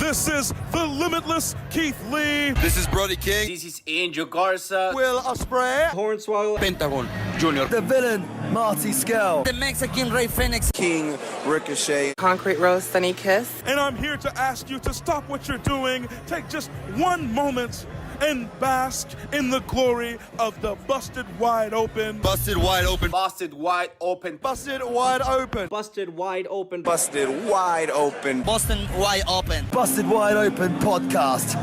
This is the limitless Keith Lee. This is Brody King. This is Angel Garza. Will Ospreay. Hornswoggle. Pentagon Jr. The villain, Marty Scurll. The Mexican Rey Fenix. King Ricochet. Concrete Rose, Sunny Kiss. And I'm here to ask you to stop what you're doing, take just one moment, and bask in the glory of the Busted Wide Open. Busted Wide Open. Busted Wide Open. Busted Wide Open. Busted Wide Open. Busted Wide Open. Boston Wide Open. Busted Wide Open podcast.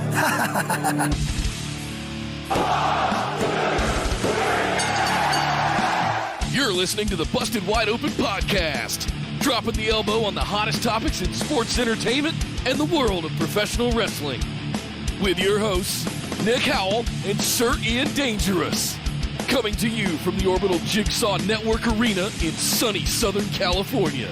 You're listening to the Busted Wide Open podcast, dropping the elbow on the hottest topics in sports entertainment and the world of professional wrestling. With your hosts, Nick Howell and Sir Ian Dangerous. Coming to you from the Orbital Jigsaw Network Arena in sunny Southern California.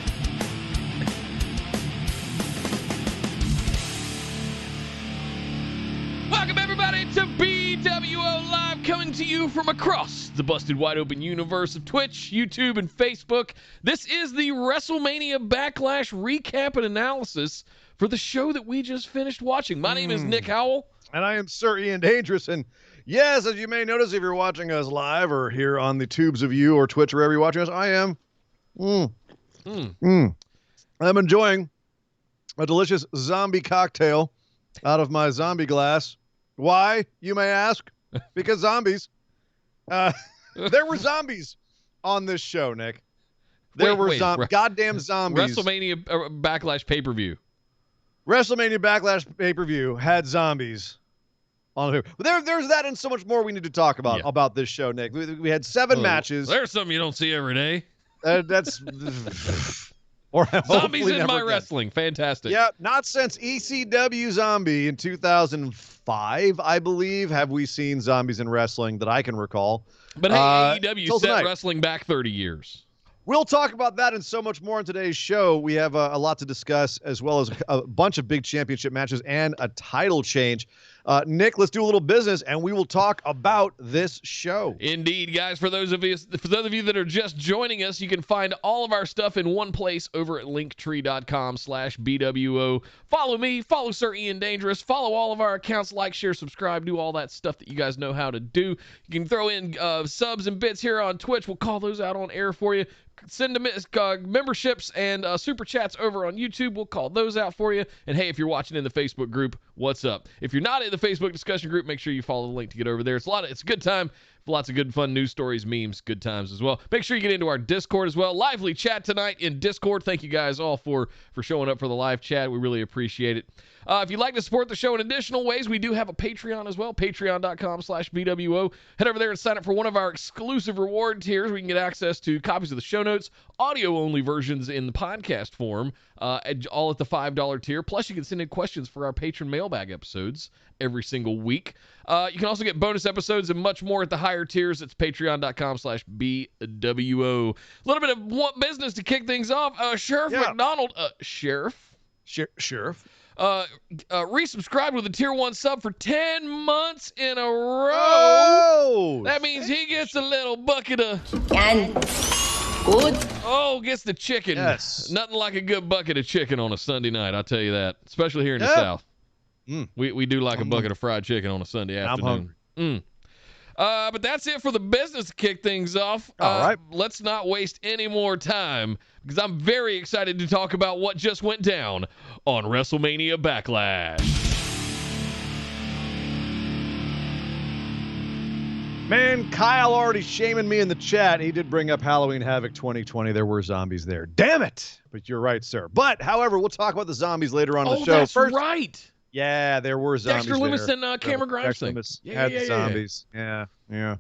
Welcome everybody to BWO Live, coming to you from across the Busted Wide Open universe of Twitch, YouTube, and Facebook. This is the WrestleMania Backlash recap and analysis for the show that we just finished watching. My name is Nick Howell. And I am Sir Ian Dangerous. And yes, as you may notice if you're watching us live or here on the tubes of you or Twitch, wherever you're watching us, I am I'm enjoying a delicious zombie cocktail out of my zombie glass. Why, you may ask? Because zombies. There were zombies on this show, Nick. There were goddamn zombies. WrestleMania Backlash pay-per-view. WrestleMania Backlash pay-per-view had zombies on it. There's that and so much more we need to talk about this show, Nick. We had 7 matches. There's something you don't see every day. That's or zombies in my wrestling. Fantastic. Yeah, not since ECW Zombie in 2005, I believe, have we seen zombies in wrestling that I can recall. But hey, AEW set wrestling back 30 years. We'll talk about that and so much more in today's show. We have a lot to discuss, as well as a bunch of big championship matches and a title change. Nick, let's do a little business, and we will talk about this show. Indeed, guys. For those of you that are just joining us, you can find all of our stuff in one place over at linktree.com/BWO. Follow me, follow Sir Ian Dangerous, follow all of our accounts, like, share, subscribe, do all that stuff that you guys know how to do. You can throw in subs and bits here on Twitch. We'll call those out on air for you. Send them memberships and super chats over on YouTube. We'll call those out for you. And hey, if you're watching in the Facebook group, what's up? If you're not in the Facebook discussion group, make sure you follow the link to get over there. It's a good time. Lots of good fun news stories, memes, good times as well. Make sure you get into our Discord as well. Lively chat tonight in Discord. Thank you guys all for showing up for the live chat. We really appreciate it. If you'd like to support the show in additional ways, we do have a Patreon as well, patreon.com/BWO. Head over there and sign up for one of our exclusive reward tiers. We can get access to copies of the show notes, audio-only versions in the podcast form, all at the $5 tier. Plus, you can send in questions for our patron mailbag episodes every single week. You can also get bonus episodes and much more at the higher tiers. It's patreon.com/BWO. A little bit of business to kick things off. Sheriff McDonald, Sheriff. Resubscribed with a tier 1 sub for 10 months in a row. Oh, that means he gets a little bucket of And good. gets the chicken. Yes. Nothing like a good bucket of chicken on a Sunday night, I'll tell you that. Especially here in the South. We do like a bucket of fried chicken on a Sunday afternoon. I'm hungry. But that's it for the business to kick things off. All right. Let's not waste any more time, because I'm very excited to talk about what just went down on WrestleMania Backlash. Man, Kyle already shaming me in the chat. He did bring up Halloween Havoc 2020. There were zombies there. Damn it! But you're right, sir. But, however, we'll talk about the zombies later on in the show. That's right. Yeah, there were zombies Dexter Lumis there. and Cameron Grimes thing. Had zombies. Yeah. Damn,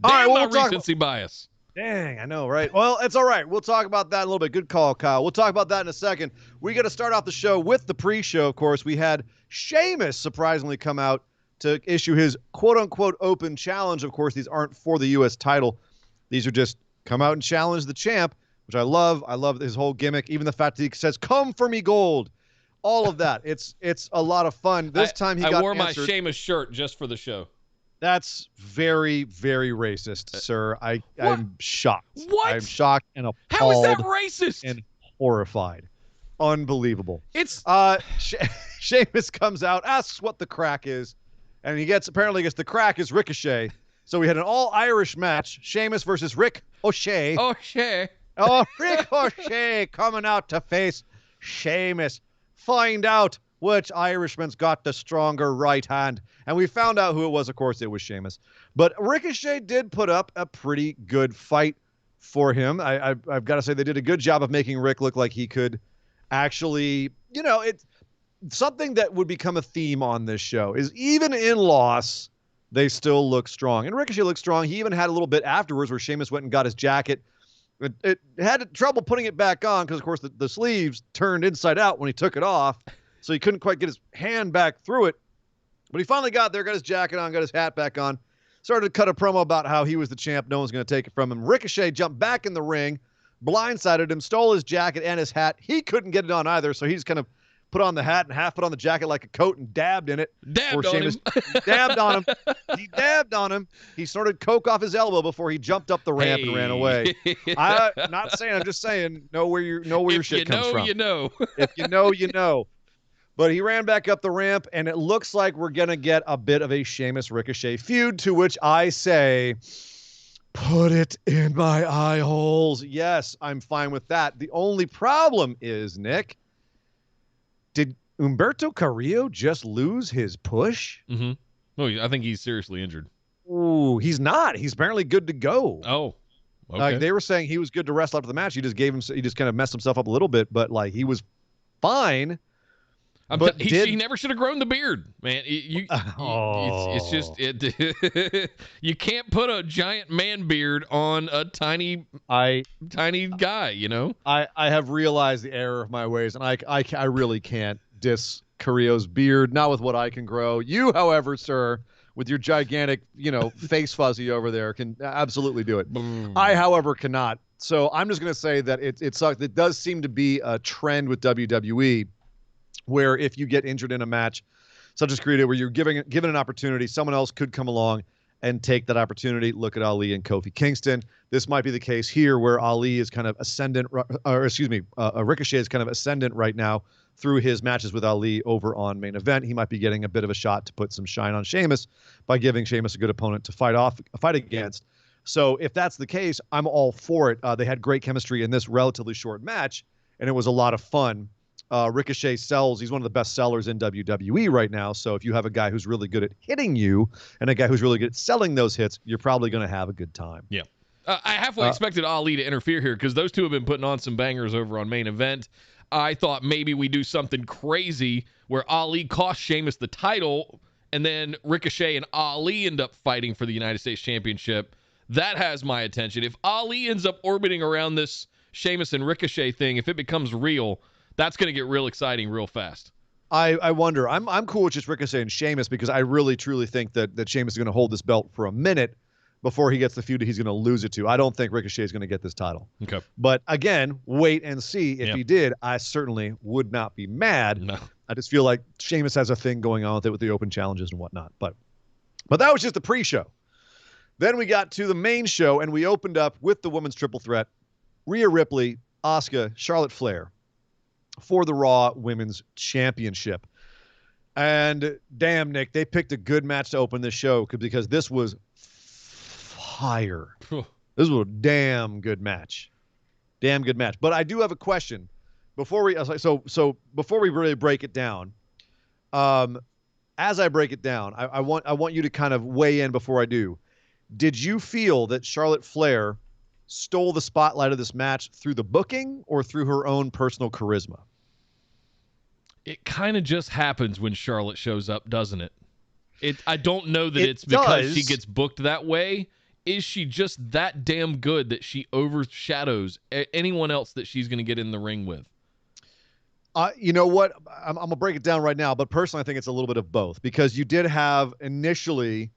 All right, my recency bias. Dang, I know, right? Well, it's all right. We'll talk about that in a little bit. Good call, Kyle. We'll talk about that in a second. We got to start off the show with the pre-show, of course. We had Sheamus surprisingly come out to issue his quote-unquote open challenge. Of course, these aren't for the U.S. title. These are just come out and challenge the champ, which I love. I love his whole gimmick. Even the fact that he says, "Come for me, gold." All of that. It's a lot of fun. This time he got I wore answered. my Sheamus shirt just for the show. That's very, very racist, sir. I'm shocked. What? I'm shocked and appalled. How is that racist? And horrified. unbelievable. It's Sheamus comes out, asks what the crack is, and apparently gets the crack is Ricochet. So we had an all-Irish match, Sheamus versus Rick O'Shea. O'Shea. Oh, Rick O'Shea coming out to face Sheamus. Find out which Irishman's got the stronger right hand. And we found out who it was. Of course, it was Sheamus. But Ricochet did put up a pretty good fight for him. I've got to say they did a good job of making Rick look like he could actually, it's something that would become a theme on this show is even in loss, they still look strong. And Ricochet looked strong. He even had a little bit afterwards where Sheamus went and got his jacket. It had trouble putting it back on because, of course, the sleeves turned inside out when he took it off. So he couldn't quite get his hand back through it. But he finally got there, got his jacket on, got his hat back on, started to cut a promo about how he was the champ. No one's going to take it from him. Ricochet jumped back in the ring, blindsided him, stole his jacket and his hat. He couldn't get it on either, so he just kind of put on the hat and half put on the jacket like a coat and dabbed in it. Dabbed on him. Dabbed on him. He dabbed on him. He snorted coke off his elbow before he jumped up the ramp and ran away. I'm not saying. I'm just saying. Know where your shit comes from. If you know, you know. If you know, you know. But he ran back up the ramp, and it looks like we're gonna get a bit of a Sheamus Ricochet feud. To which I say, put it in my eye holes. Yes, I'm fine with that. The only problem is, Nick, did Humberto Carrillo just lose his push? Mm-hmm. Oh, I think he's seriously injured. Ooh, he's not. He's apparently good to go. Oh, okay. They were saying he was good to wrestle after the match. He just kind of messed himself up a little bit, but like he was fine. He never should have grown the beard, man. It's just you can't put a giant man beard on a tiny guy, I have realized the error of my ways, and I really can't diss Carrillo's beard, not with what I can grow. You, however, sir, with your gigantic, face fuzzy over there, can absolutely do it. I, however, cannot. So I'm just going to say that it sucks. It does seem to be a trend with WWE where if you get injured in a match, such as Creative, where you're given an opportunity, someone else could come along and take that opportunity. Look at Ali and Kofi Kingston. This might be the case here where Ali is kind of Ricochet is kind of ascendant right now through his matches with Ali over on Main Event. He might be getting a bit of a shot to put some shine on Sheamus by giving Sheamus a good opponent to fight against. So if that's the case, I'm all for it. They had great chemistry in this relatively short match, and it was a lot of fun. Ricochet sells. He's one of the best sellers in WWE right now. So if you have a guy who's really good at hitting you and a guy who's really good at selling those hits, you're probably going to have a good time. Yeah. I halfway expected Ali to interfere here because those two have been putting on some bangers over on Main Event. I thought maybe we do something crazy where Ali cost Sheamus the title and then Ricochet and Ali end up fighting for the United States Championship. That has my attention. If Ali ends up orbiting around this Sheamus and Ricochet thing, if it becomes real, that's going to get real exciting real fast. I wonder. I'm cool with just Ricochet and Sheamus because I really, truly think that Sheamus is going to hold this belt for a minute before he gets the feud he's going to lose it to. I don't think Ricochet is going to get this title. Okay. But again, wait and see. If he did, I certainly would not be mad. No. I just feel like Sheamus has a thing going on with it with the open challenges and whatnot. But that was just the pre-show. Then we got to the main show, and we opened up with the women's triple threat, Rhea Ripley, Asuka, Charlotte Flair, for the Raw Women's Championship. And damn, Nick, they picked a good match to open this show because this was fire. This was a damn good match. Damn good match. But I do have a question before we before we really break it down. As I break it down, I want you to kind of weigh in before I do. Did you feel that Charlotte Flair stole the spotlight of this match through the booking or through her own personal charisma? It kind of just happens when Charlotte shows up, doesn't it? I don't know that it's because she gets booked that way. Is she just that damn good that she overshadows anyone else that she's going to get in the ring with? You know what? I'm going to break it down right now, but personally I think it's a little bit of both because you did have initially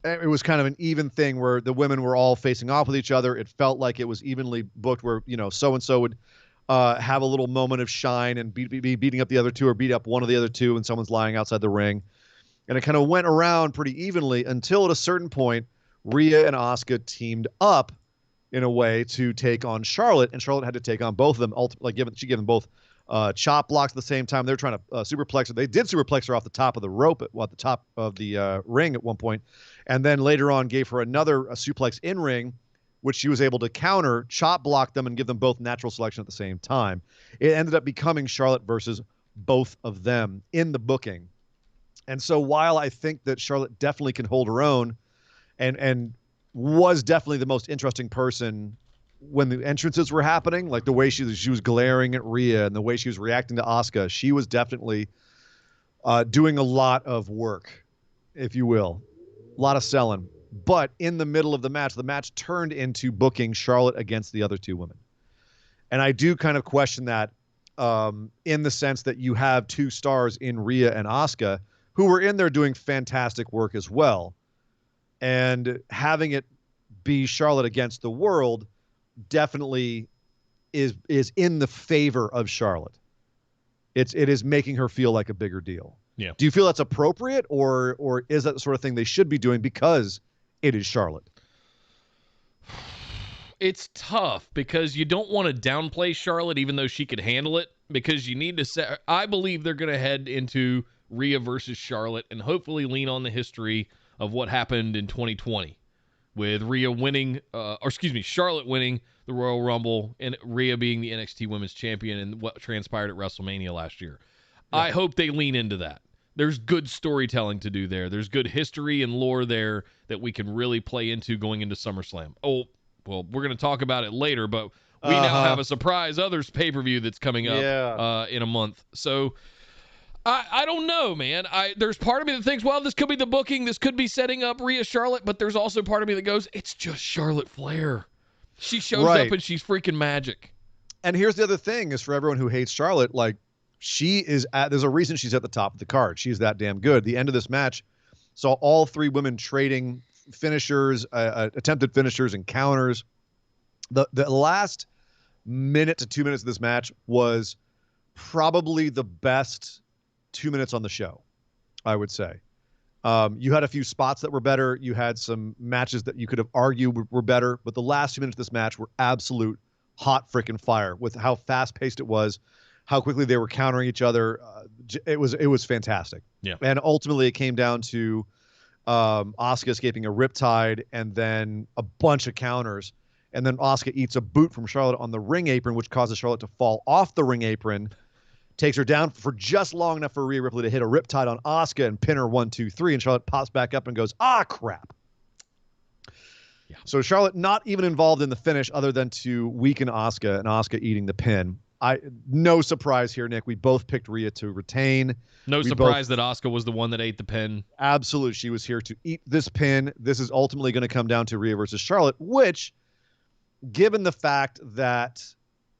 it was kind of an even thing where the women were all facing off with each other. It felt like it was evenly booked where, so-and-so would have a little moment of shine and be beating up the other two or beat up one of the other two and someone's lying outside the ring. And it kind of went around pretty evenly until at a certain point, Rhea and Asuka teamed up in a way to take on Charlotte, and Charlotte had to take on both of them. She gave them both chop blocks at the same time. They're trying to superplex her. They did superplex her off the top of the rope at the top of the ring at one point, and then later on gave her another suplex in ring, which she was able to counter, chop block them, and give them both natural selection at the same time. It ended up becoming Charlotte versus both of them in the booking. And so while I think that Charlotte definitely can hold her own and was definitely the most interesting person when the entrances were happening, like the way she was glaring at Rhea and the way she was reacting to Asuka, she was definitely doing a lot of work, if you will, a lot of selling. But in the middle of the match turned into booking Charlotte against the other two women. And I do kind of question that in the sense that you have two stars in Rhea and Asuka who were in there doing fantastic work as well. And having it be Charlotte against the world definitely is in the favor of Charlotte. It is making her feel like a bigger deal. Yeah. Do you feel that's appropriate, or is that the sort of thing they should be doing because it is Charlotte? It's tough because you don't want to downplay Charlotte, even though she could handle it, because you need to set. I believe they're going to head into Rhea versus Charlotte and hopefully lean on the history of what happened in 2020 with Rhea winning, Charlotte winning the Royal Rumble and Rhea being the NXT Women's Champion and what transpired at WrestleMania last year. Yeah. I hope they lean into that. There's good storytelling to do there. There's good history and lore there that we can really play into going into SummerSlam. Oh, well, we're going to talk about it later, but we now have a surprise others pay-per-view that's coming up in a month. So I don't know, man. There's part of me that thinks, well, this could be the booking. This could be setting up Rhea Charlotte, but there's also part of me that goes, it's just Charlotte Flair. She shows up and she's freaking magic. And here's the other thing is for everyone who hates Charlotte, like there's a reason she's at the top of the card. She's that damn good. The end of this match saw all three women trading finishers, attempted finishers and counters. The last minute to 2 minutes of this match was probably the best 2 minutes on the show, I would say. You had a few spots that were better. You had some matches that you could have argued were better, but the last 2 minutes of this match were absolute hot freaking fire with how fast-paced it was, how quickly they were countering each other. It was fantastic. Yeah. And ultimately it came down to Asuka escaping a riptide and then a bunch of counters. And then Asuka eats a boot from Charlotte on the ring apron, which causes Charlotte to fall off the ring apron, takes her down for just long enough for Rhea Ripley to hit a riptide on Asuka and pin her 1, 2, 3. And Charlotte pops back up and goes, crap. Yeah. So Charlotte not even involved in the finish other than to weaken Asuka and Asuka eating the pin. No surprise here, Nick. We both picked Rhea to retain. No surprise that Asuka was the one that ate the pin. Absolutely. She was here to eat this pin. This is ultimately going to come down to Rhea versus Charlotte, which, given the fact that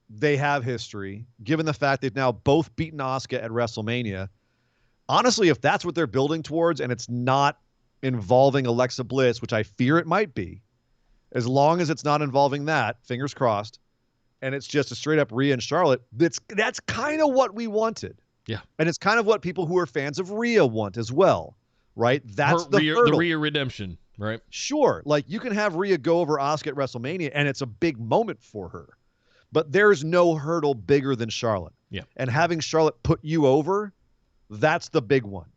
they have history, given the fact they've now both beaten Asuka at WrestleMania, honestly, if that's what they're building towards and it's not involving Alexa Bliss, which I fear it might be, as long as it's not involving that, fingers crossed, and it's just a straight up Rhea and Charlotte, that's kind of what we wanted. Yeah. And it's kind of what people who are fans of Rhea want as well, right? That's the hurdle. The Rhea redemption, right? Sure. Like, you can have Rhea go over Asuka at WrestleMania, and it's a big moment for her. But there's no hurdle bigger than Charlotte. Yeah. And having Charlotte put you over, that's the big one.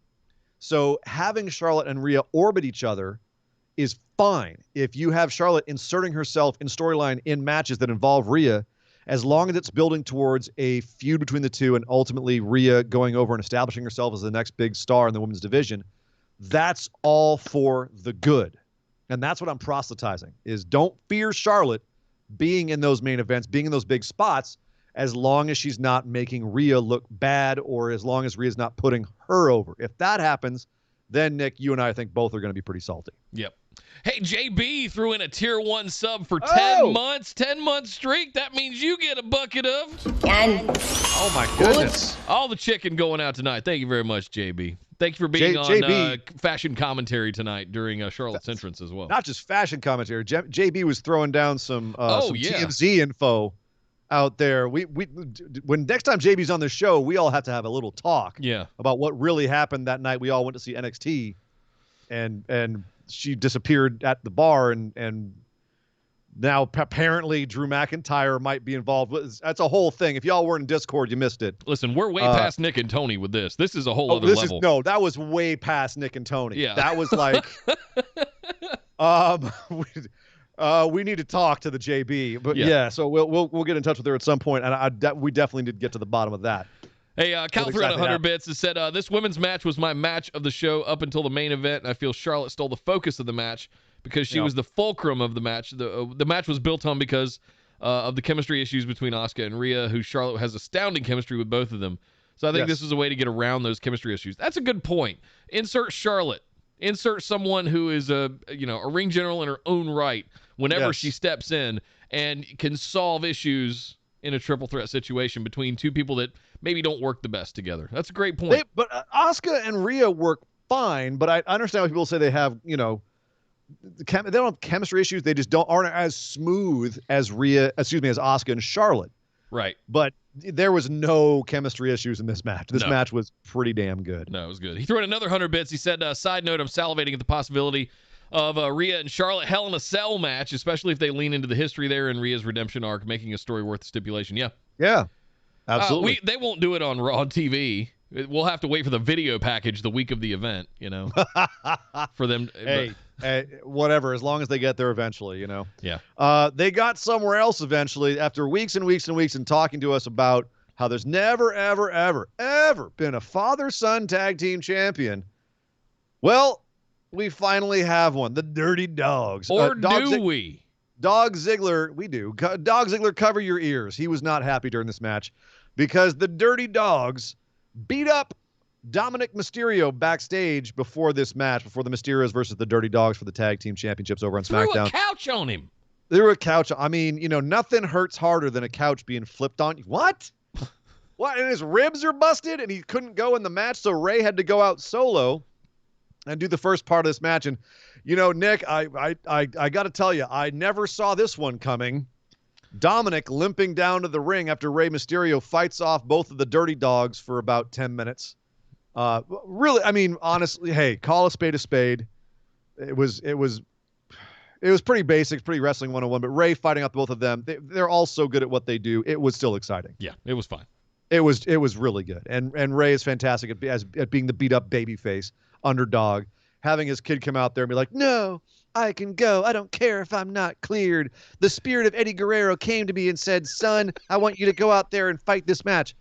So having Charlotte and Rhea orbit each other is fine. If you have Charlotte inserting herself in storyline in matches that involve Rhea, as long as it's building towards a feud between the two and ultimately Rhea going over and establishing herself as the next big star in the women's division, that's all for the good. And that's what I'm proselytizing, is don't fear Charlotte being in those main events, being in those big spots, as long as she's not making Rhea look bad or as long as Rhea's not putting her over. If that happens, then, Nick, you and I think both are going to be pretty salty. Yep. Hey, JB threw in a tier 1 sub for 10 months. 10-month streak. That means you get a bucket of... And oh, my goodness. All the chicken going out tonight. Thank you very much, JB. Thank you for being on fashion commentary tonight during Charlotte's entrance as well. Not just fashion commentary. JB was throwing down some TMZ info out there. When next time JB's on the show, we all have to have a little talk about what really happened that night. We all went to see NXT, and she disappeared at the bar and Now, apparently, Drew McIntyre might be involved. That's a whole thing. If y'all weren't in Discord, you missed it. Listen, we're way past Nick and Tony with this. This is a whole other level. No, that was way past Nick and Tony. Yeah. That was like, we need to talk to the JB. But yeah, so we'll get in touch with her at some point, and we definitely need to get to the bottom of that. Hey, Cal threw out 100 bits and said, this women's match was my match of the show up until the main event, and I feel Charlotte stole the focus of the match because she was the fulcrum of the match. The match was built on because of the chemistry issues between Asuka and Rhea, who Charlotte has astounding chemistry with both of them. So I think this is a way to get around those chemistry issues. That's a good point. Insert Charlotte. Insert someone who is a ring general in her own right whenever she steps in and can solve issues in a triple threat situation between two people that maybe don't work the best together. That's a great point. But Asuka and Rhea work fine, but I understand why people say they have, they don't have chemistry issues. They just aren't as smooth as Asuka and Charlotte. Right. But there was no chemistry issues in this match. This match was pretty damn good. No, it was good. He threw in another 100 bits. He said, side note, I'm salivating at the possibility of Rhea and Charlotte Hell in a Cell match, especially if they lean into the history there in Rhea's redemption arc, making a story worth the stipulation. Yeah, absolutely. They won't do it on Raw TV. We'll have to wait for the video package the week of the event, for them. Hey, whatever, as long as they get there eventually, Yeah. They got somewhere else eventually after weeks and weeks and weeks and talking to us about how there's never, ever, ever, ever been a father-son tag team champion. Well, we finally have one. The Dirty Dogs. Or do we? Dog Ziggler, we do. Dog Ziggler, cover your ears. He was not happy during this match because the Dirty Dogs beat up Dominic Mysterio backstage before this match, before the Mysterios versus the Dirty Dogs for the tag team championships over on SmackDown. Threw a couch on him. They were a couch. I mean, nothing hurts harder than a couch being flipped on. What? What? And his ribs are busted and he couldn't go in the match, so Ray had to go out solo and do the first part of this match. And, Nick, I got to tell you, I never saw this one coming. Dominic limping down to the ring after Rey Mysterio fights off both of the Dirty Dogs for about 10 minutes. Really, I mean, honestly, hey, call a spade a spade. It was pretty basic, pretty wrestling 101, but Ray fighting off both of them, they're all so good at what they do. It was still exciting. Yeah, it was fine. It was really good. And Ray is fantastic at being the beat up babyface underdog, having his kid come out there and be like, no, I can go. I don't care if I'm not cleared. The spirit of Eddie Guerrero came to me and said, son, I want you to go out there and fight this match.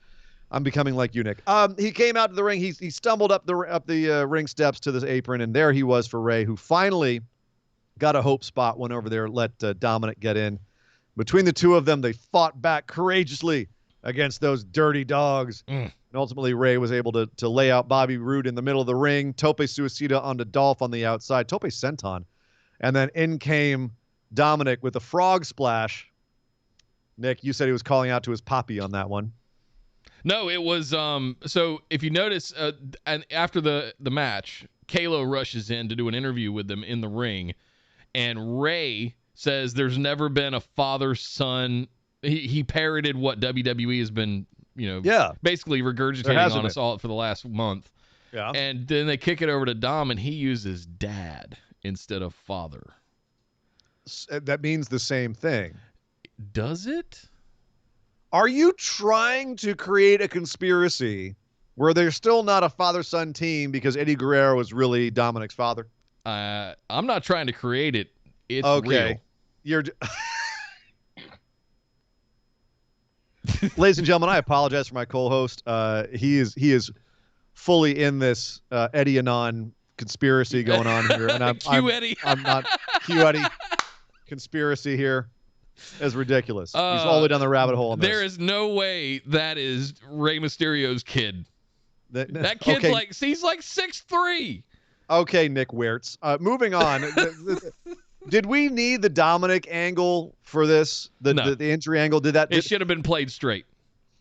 I'm becoming like you, Nick. He came out to the ring. He stumbled up the ring steps to this apron, and there he was for Ray, who finally got a hope spot, went over there, let Dominic get in. Between the two of them, they fought back courageously against those Dirty Dogs. And ultimately, Ray was able to lay out Bobby Roode in the middle of the ring, Tope Suicida onto Dolph on the outside, Tope Senton. And then in came Dominic with a frog splash. Nick, you said he was calling out to his poppy on that one. No, it was so if you notice, and after the match, Kalo rushes in to do an interview with them in the ring, and Ray says there's never been a father-son. He parroted what WWE has been, basically regurgitating on us all for the last month. Yeah. And then they kick it over to Dom, and he uses dad instead of father. That means the same thing. Does it? Are you trying to create a conspiracy where there's still not a father-son team because Eddie Guerrero is really Dominic's father? I'm not trying to create it. It's okay. Real. Ladies and gentlemen, I apologize for my co-host. He is fully in this Eddie Anon conspiracy going on here, and Eddie. I'm not Q Eddie conspiracy here. Is ridiculous. He's all the way down the rabbit hole on this. There is no way that is Rey Mysterio's kid. That kid's okay. he's like 6'3". Okay, Nick Wirtz. Moving on. Did we need the Dominic angle for this? No. The injury angle? It should have been played straight.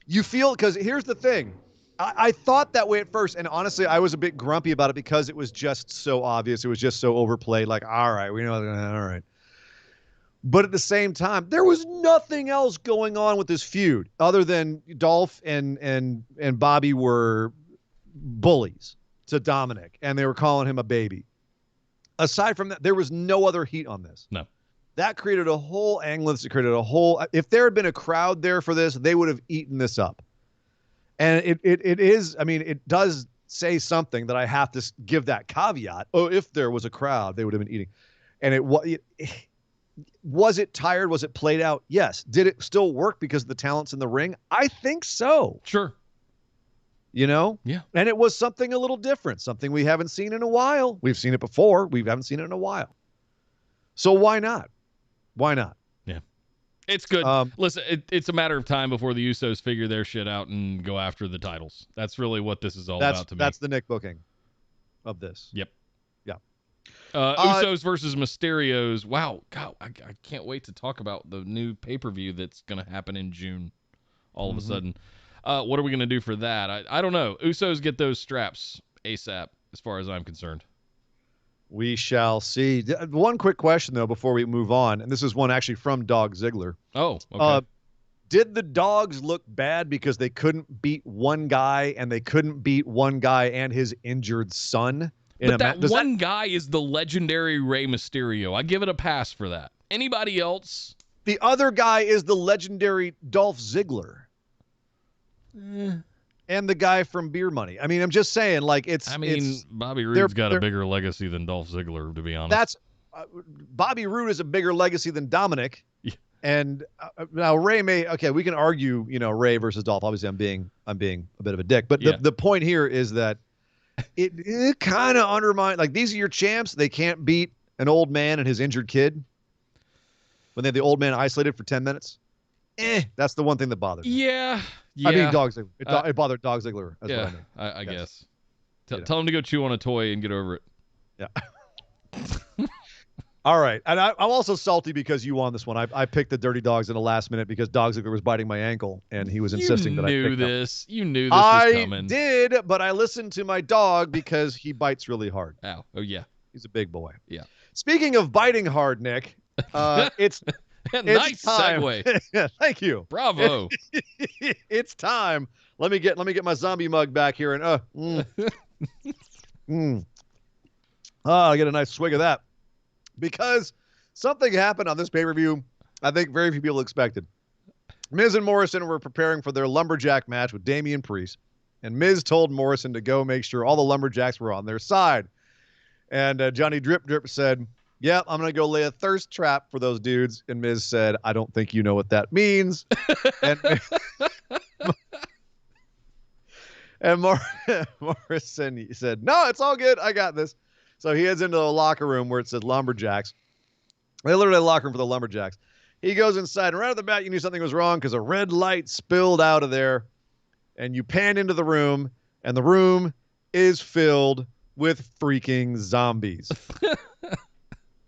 You feel, because here's the thing. I thought that way at first, and honestly, I was a bit grumpy about it because it was just so obvious. It was just so overplayed. Like, all right, we know, all right. But at the same time, there was nothing else going on with this feud other than Dolph and Bobby were bullies to Dominic, and they were calling him a baby. Aside from that, there was no other heat on this. No. That created a whole angle. It created a whole. If there had been a crowd there for this, they would have eaten this up. And it is. I mean, it does say something that I have to give that caveat. Oh, if there was a crowd, they would have been eating. And was it tired? Was it played out? Yes. Did it still work because of the talents in the ring? I think so. Sure. You know? Yeah. And it was something a little different, something we haven't seen in a while. We've seen it before. We haven't seen it in a while. So why not? Why not? Yeah. It's good. Listen, it's a matter of time before the Usos figure their shit out and go after the titles. That's really what this is all about to me. That's the Nick booking of this. Yep. Yeah. Usos versus Mysterios. Wow. God, I can't wait to talk about the new pay-per-view that's going to happen in June all of a sudden. What are we going to do for that? I don't know. Usos get those straps ASAP as far as I'm concerned. We shall see. One quick question, though, before we move on, and this is one actually from Dog Ziggler. Oh, okay. Did the dogs look bad because they couldn't beat one guy and they couldn't beat one guy and his injured son? But that one guy is the legendary Rey Mysterio. I give it a pass for that. Anybody else? The other guy is the legendary Dolph Ziggler. And the guy from Beer Money. I mean, I'm just saying, like, Bobby Roode's got a bigger legacy than Dolph Ziggler, to be honest. Bobby Roode is a bigger legacy than Dominic. Yeah. And now Ray we can argue, Ray versus Dolph. Obviously, I'm being a bit of a dick. But the point here is that it kind of undermines, like, these are your champs. They can't beat an old man and his injured kid when they have the old man isolated for 10 minutes. That's the one thing that bothers me. Yeah. I mean, Dog Ziggler. It bothered Dog Ziggler. That's what I mean. I guess. Tell him to go chew on a toy and get over it. Yeah. All right. And I'm also salty because you won this one. I picked the Dirty Dogs in the last minute because Dog Ziggler was biting my ankle, and he was insisting that I pick this. You knew this was coming. I did, but I listened to my dog because he bites really hard. Ow. Oh, yeah. He's a big boy. Yeah. Speaking of biting hard, Nick, it's... Nice time. segue. Yeah, thank you. Bravo. It's time. Let me get my zombie mug back here and I get a nice swig of that. Because something happened on this pay-per-view I think very few people expected. Miz and Morrison were preparing for their lumberjack match with Damian Priest, and Miz told Morrison to go make sure all the lumberjacks were on their side. And Johnny Drip Drip said, yeah, I'm going to go lay a thirst trap for those dudes. And Miz said, I don't think you know what that means. and Morrison said, no, it's all good. I got this. So he heads into the locker room where it says lumberjacks. They literally have a locker room for the lumberjacks. He goes inside, and right off the bat, you knew something was wrong because a red light spilled out of there. And you pan into the room, and the room is filled with freaking zombies.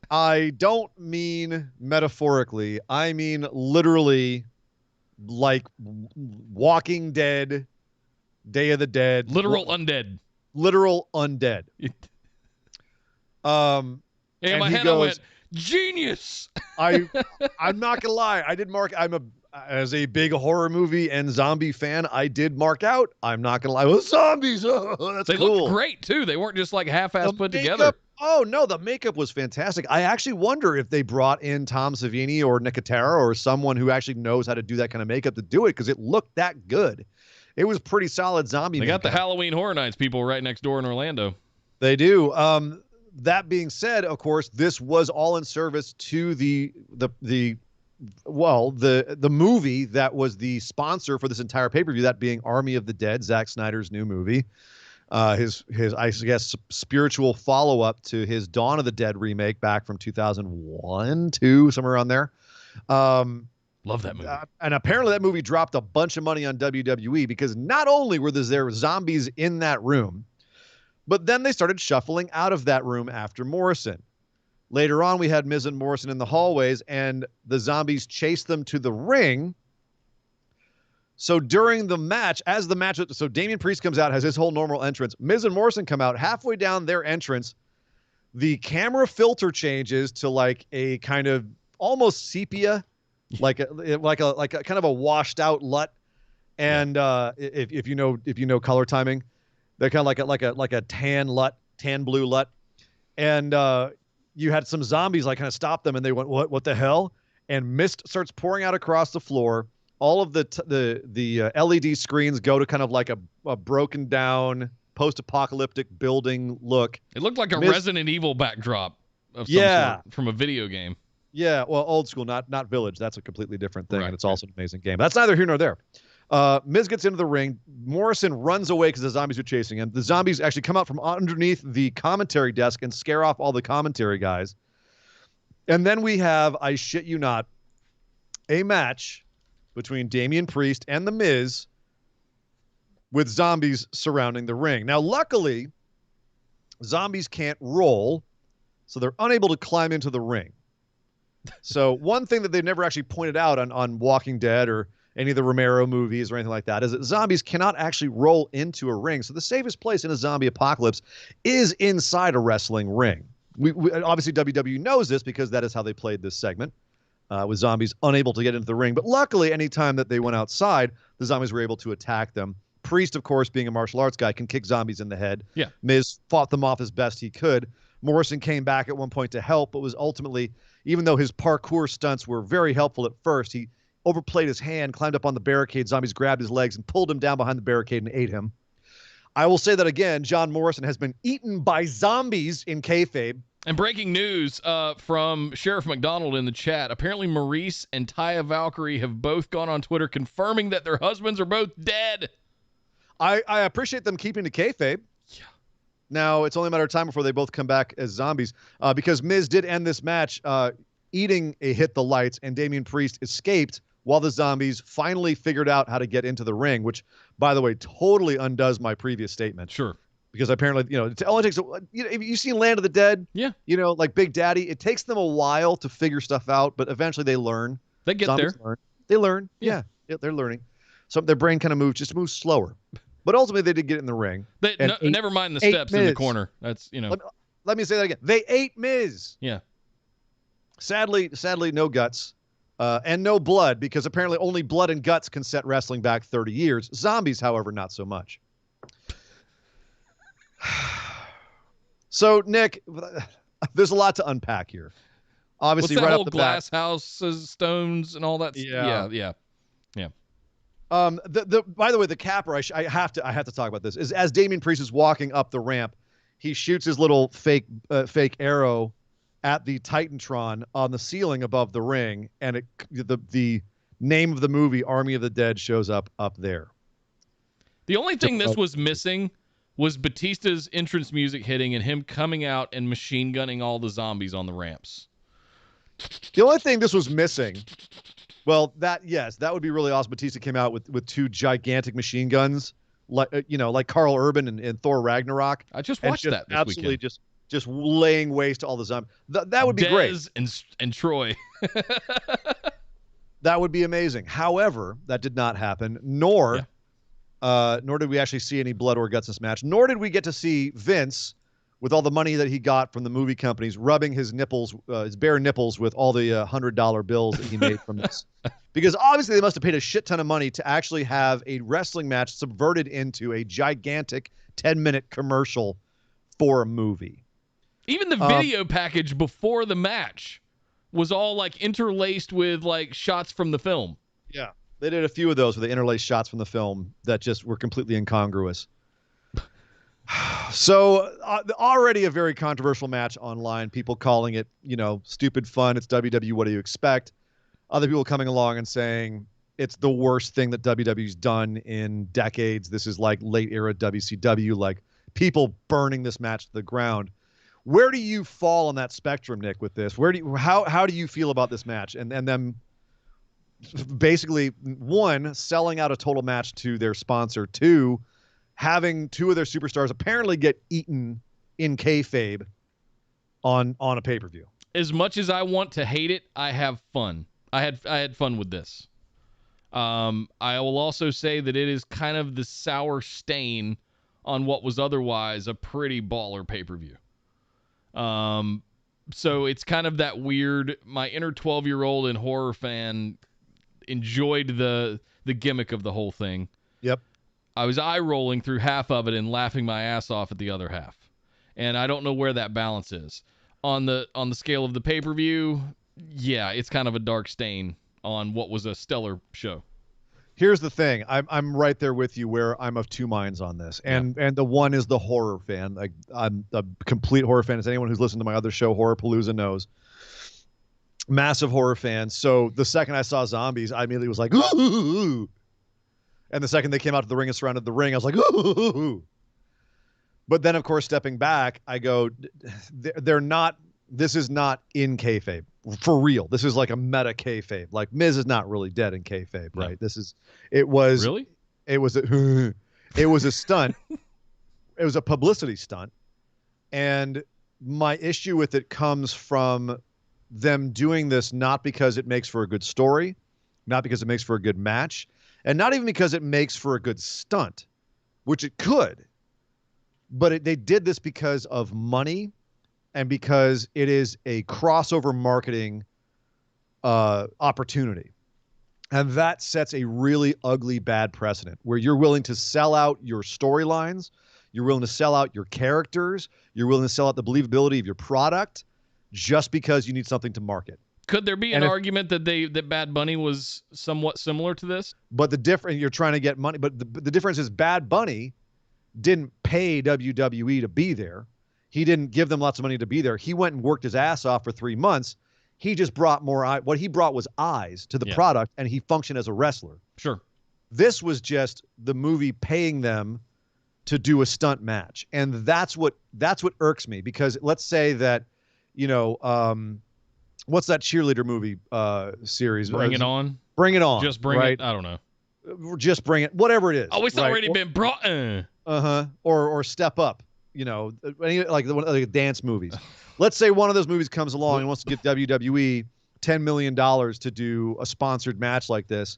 I don't mean metaphorically. I mean literally, like Walking Dead, Day of the Dead. Literal undead. Literal undead. And my head went, genius. I'm not gonna lie. I did mark. As a big horror movie and zombie fan, I did mark out. I'm not gonna lie. Well, zombies. Oh, that's they cool. looked great too. They weren't just like half-ass put together. Oh no, the makeup was fantastic. I actually wonder if they brought in Tom Savini or Nicotero or someone who actually knows how to do that kind of makeup to do it, because it looked that good. It was pretty solid zombie makeup. They got the Halloween Horror Nights people right next door in Orlando. They do. That being said, of course, this was all in service to the movie that was the sponsor for this entire pay-per-view, that being Army of the Dead, Zack Snyder's new movie. His I guess spiritual follow-up to his Dawn of the Dead remake back from 2001, 2, somewhere around there. Love that movie. And apparently that movie dropped a bunch of money on WWE, because not only were there zombies in that room, but then they started shuffling out of that room after Morrison. Later on, we had Miz and Morrison in the hallways, and the zombies chased them to the ring. So during the match, so Damian Priest comes out, has his whole normal entrance. Miz and Morrison come out. Halfway down their entrance, the camera filter changes to like a kind of almost sepia, like a kind of a washed out LUT. And if you know color timing, they're kind of like a tan LUT, tan blue LUT. And you had some zombies like kind of stop them, and they went, what the hell? And mist starts pouring out across the floor. All of the LED screens go to kind of like a broken down post-apocalyptic building look. It looked like a Resident Evil backdrop of some sort from a video game. Yeah, well, old school, not Village. That's a completely different thing, Right, and it's also an amazing game. That's neither here nor there. Miz gets into the ring. Morrison runs away because the zombies are chasing him. The zombies actually come out from underneath the commentary desk and scare off all the commentary guys. And then we have, I shit you not, a match between Damian Priest and The Miz with zombies surrounding the ring. Now, luckily, zombies can't roll, so they're unable to climb into the ring. So one thing that they've never actually pointed out on Walking Dead or any of the Romero movies or anything like that is that zombies cannot actually roll into a ring. So the safest place in a zombie apocalypse is inside a wrestling ring. We obviously WWE knows this because that is how they played this segment with zombies unable to get into the ring. But luckily, anytime that they went outside, the zombies were able to attack them. Priest, of course, being a martial arts guy, can kick zombies in the head. Yeah. Miz fought them off as best he could. Morrison came back at one point to help, but was ultimately, even though his parkour stunts were very helpful at first, he overplayed his hand, climbed up on the barricade, zombies grabbed his legs and pulled him down behind the barricade and ate him. I will say that again, John Morrison has been eaten by zombies in kayfabe. And breaking news from Sheriff McDonald in the chat. Apparently Maurice and Taya Valkyrie have both gone on Twitter confirming that their husbands are both dead. I appreciate them keeping to kayfabe. Yeah. Now, it's only a matter of time before they both come back as zombies because Miz did end this match eating a hit the lights, and Damian Priest escaped while the zombies finally figured out how to get into the ring, which, by the way, totally undoes my previous statement. Sure. Because apparently, it only takes, you've seen Land of the Dead? Yeah. Like Big Daddy, it takes them a while to figure stuff out, but eventually they learn. They get Zombies there. learn. They learn. Yeah, they're learning. So their brain kind of moves slower. But ultimately, they did get in the ring. Never mind the steps in the corner. That's, Let me say that again. They ate Miz. Yeah. Sadly, no guts and no blood, because apparently only blood and guts can set wrestling back 30 years. Zombies, however, not so much. So, Nick, there's a lot to unpack here. Obviously, what's that right whole off the glass bat, houses, stones, and all that? Yeah. Yeah. By the way, the capper, I have to talk about this. Is as Damian Priest is walking up the ramp, he shoots his little fake arrow at the Titantron on the ceiling above the ring, and the name of the movie Army of the Dead shows up there. The only thing this was missing was Batista's entrance music hitting and him coming out and machine gunning all the zombies on the ramps. The only thing this was missing, well, that would be really awesome. Batista came out with two gigantic machine guns, like Carl Urban in Thor Ragnarok. I just watched that this absolutely weekend. just laying waste to all the zombies. That would be great. Dez and Troy. That would be amazing. However, that did not happen, nor did we actually see any blood or guts in this match, nor did we get to see Vince, with all the money that he got from the movie companies, rubbing his nipples, his bare nipples, with all the $100 bills that he made from this. Because obviously they must have paid a shit ton of money to actually have a wrestling match subverted into a gigantic 10-minute commercial for a movie. Even the video package before the match was all like interlaced with like shots from the film. Yeah. They did a few of those where they interlaced shots from the film that just were completely incongruous. So already a very controversial match online. People calling it, stupid fun. It's WWE. What do you expect? Other people coming along and saying it's the worst thing that WWE's done in decades. This is like late era WCW, like people burning this match to the ground. Where do you fall on that spectrum, Nick, with this? How do you feel about this match? And them basically, one, selling out a total match to their sponsor, two, having two of their superstars apparently get eaten in kayfabe on a pay-per-view. As much as I want to hate it, I have fun. I had fun with this. I will also say that it is kind of the sour stain on what was otherwise a pretty baller pay-per-view. So it's kind of that weird, my inner 12-year-old and horror fan enjoyed the gimmick of the whole thing. Yep. I was eye-rolling through half of it and laughing my ass off at the other half. And I don't know where that balance is. on the scale of the pay-per-view, yeah, it's kind of a dark stain on what was a stellar show. Here's the thing. I'm right there with you where I'm of two minds on this. And the one is the horror fan. Like, I'm a complete horror fan, as anyone who's listened to my other show, Horror Palooza, knows. Massive horror fan. So the second I saw zombies, I immediately was like, ooh. And the second they came out to the ring and surrounded the ring, I was like, ooh. But then, of course, stepping back, I go, they're not, this is not in kayfabe. For real. This is like a meta kayfabe. Like, Miz is not really dead in kayfabe, right? It was a stunt. It was a publicity stunt. And my issue with it comes from them doing this not because it makes for a good story, not because it makes for a good match, and not even because it makes for a good stunt, which it could. But they did this because of money and because it is a crossover marketing opportunity. And that sets a really ugly, bad precedent where you're willing to sell out your storylines, you're willing to sell out your characters, you're willing to sell out the believability of your product just because you need something to market. Could there be an argument that Bad Bunny was somewhat similar to this? But the difference, you're trying to get money, but the difference is Bad Bunny didn't pay WWE to be there. He didn't give them lots of money to be there. He went and worked his ass off for 3 months. He just brought more what he brought was eyes to the product, and he functioned as a wrestler. Sure. This was just the movie paying them to do a stunt match. And that's what irks me, because let's say that, you know, what's that cheerleader movie series? Bring It On. Bring It On. Just bring it. I don't know. Just bring it. Whatever it is. Oh, it's already been brought. Or Step Up. You know, like dance movies. Let's say one of those movies comes along and wants to give WWE $10 million to do a sponsored match like this.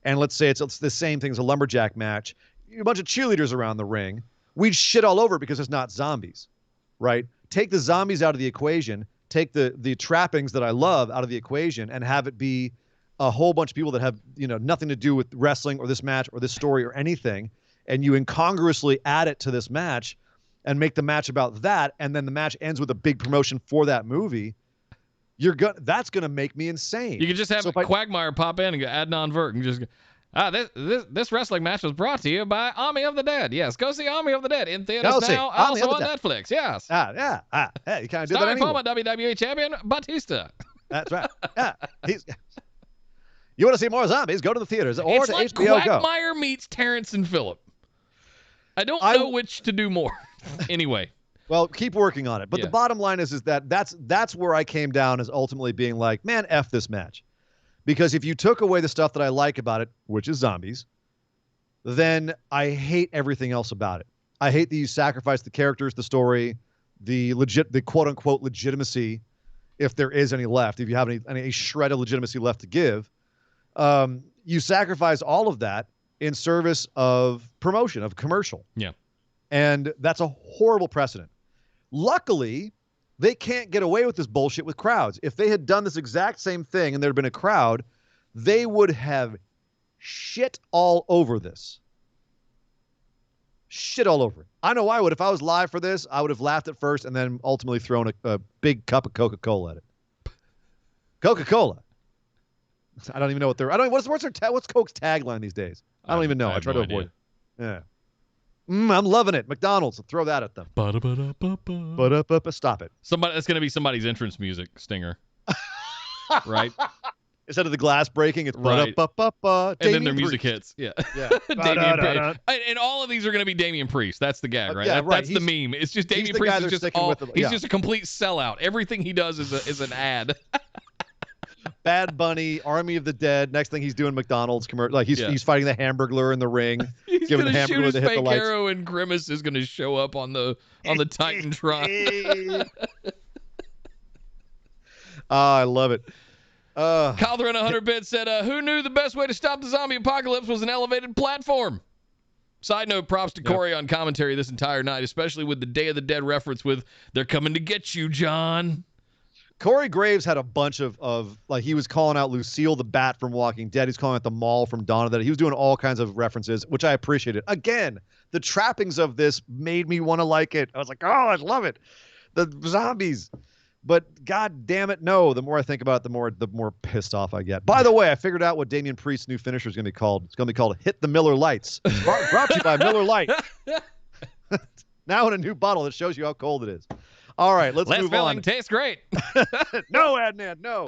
And let's say it's the same thing as a lumberjack match. A bunch of cheerleaders around the ring. We'd shit all over it because it's not zombies, right? Take the zombies out of the equation. Take the trappings that I love out of the equation and have it be a whole bunch of people that have, you know, nothing to do with wrestling or this match or this story or anything. And you incongruously add it to this match and make the match about that, and then the match ends with a big promotion for that movie, that's gonna make me insane. You could just have Quagmire pop in and go Adnan Vert and just go, this wrestling match was brought to you by Army of the Dead. Yes, go see Army of the Dead in theaters now, also on Netflix. Yes. Hey, you kind of do that Starring anyway. former WWE champion Batista. That's right. Yeah. You want to see more zombies? Go to the theaters or it's to like HBO Go. Quagmire meets Terrence and Phillip. I don't know which to do more. Anyway. Well, keep working on it. But the bottom line is that that's where I came down, as ultimately being like, man, F this match. Because if you took away the stuff that I like about it, which is zombies, then I hate everything else about it. I hate that you sacrifice the characters, the story, the quote unquote legitimacy, if there is any left, if you have any shred of legitimacy left to give. You sacrifice all of that in service of promotion, of commercial. Yeah. And that's a horrible precedent. Luckily, they can't get away with this bullshit with crowds. If they had done this exact same thing and there had been a crowd, they would have shit all over this. Shit all over it. I know I would. If I was live for this, I would have laughed at first and then ultimately thrown a big cup of Coca-Cola at it. Coca-Cola. I don't even know what's Coke's tagline these days? I don't even know. I try to avoid it. Yeah. I'm loving it. McDonald's. Throw that at them. Stop it. That's going to be somebody's entrance music stinger. Right? Instead of the glass breaking, it's right. And then their music hits. Yeah. Damian Priest. And all of these are going to be Damian Priest. That's the gag, right? That's the meme. It's just Damian Priest is just just a complete sellout. Everything he does is an ad. Bad Bunny, Army of the Dead. Next thing he's doing McDonald's commercial. Like he's fighting the Hamburglar in the ring. He's giving the Hamburglar the hit the lights. Arrow and Grimace is going to show up on the Titantron. I love it. Kyle the 100 bit said, "Who knew the best way to stop the zombie apocalypse was an elevated platform?" Side note, props to Corey on commentary this entire night, especially with the Day of the Dead reference with "They're coming to get you, John." Corey Graves had a bunch of like, he was calling out Lucille the Bat from Walking Dead. He's calling out the Mall from Dawn of the Dead. He was doing all kinds of references, which I appreciated. Again, the trappings of this made me want to like it. I was like, oh, I love it. The zombies. But god damn it, no. The more I think about it, the more pissed off I get. By the way, I figured out what Damian Priest's new finisher is going to be called. It's going to be called Hit the Miller Lights. Brought to you by Miller Lite. Now in a new bottle that shows you how cold it is. All right, let's move on. Tastes great. No, Adnan, no.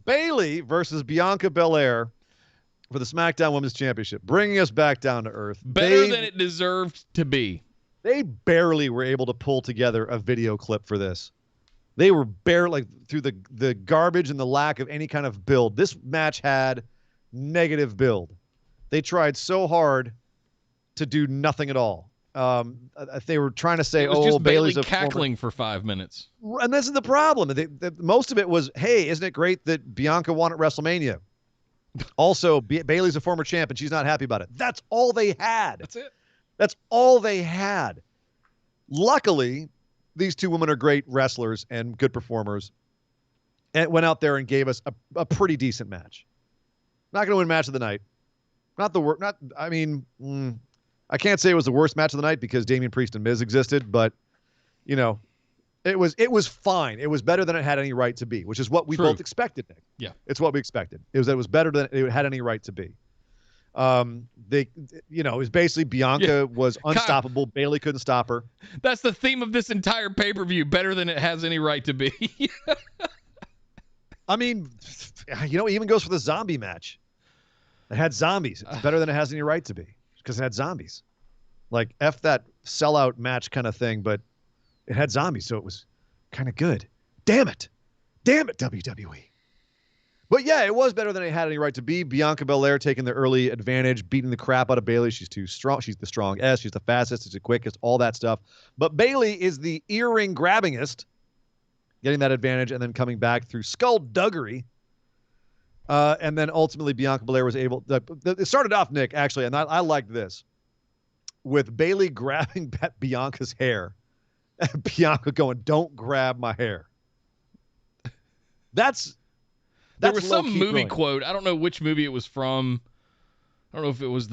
Bayley versus Bianca Belair for the SmackDown Women's Championship, bringing us back down to earth. Better than it deserved to be. They barely were able to pull together a video clip for this. They were barely, through the garbage and the lack of any kind of build. This match had negative build. They tried so hard to do nothing at all. They were trying to say, it was just Bayley's Bayley cackling for 5 minutes. And this is the problem. Most of it was, hey, isn't it great that Bianca won at WrestleMania? Also, Bayley's a former champ and she's not happy about it. That's all they had. That's it. That's all they had. Luckily, these two women are great wrestlers and good performers, and went out there and gave us a pretty decent match. Not going to win match of the night. Not the worst. I can't say it was the worst match of the night because Damian Priest and Miz existed, but you know, it was fine. It was better than it had any right to be, which is what we both expected, Nick. Yeah, it's what we expected. It was better than it had any right to be. It was basically Bianca was unstoppable. Bayley couldn't stop her. That's the theme of this entire pay-per-view. Better than it has any right to be. I mean, it even goes for the zombie match. It had zombies. It's better than it has any right to be because it had zombies. Like F that sellout match kind of thing, but it had zombies, so it was kind of good. Damn it, WWE. But yeah, it was better than it had any right to be. Bianca Belair taking the early advantage, beating the crap out of Bayley. She's too strong. She's the strongest. She's the fastest. She's the quickest. All that stuff. But Bayley is the earring grabbingest, getting that advantage and then coming back through skullduggery. And then ultimately Bianca Belair was able. It started off, Nick, actually, and I liked this, with Bayley grabbing Bianca's hair, and Bianca going, "Don't grab my hair." There was some movie quote. I don't know which movie it was from. I don't know if it was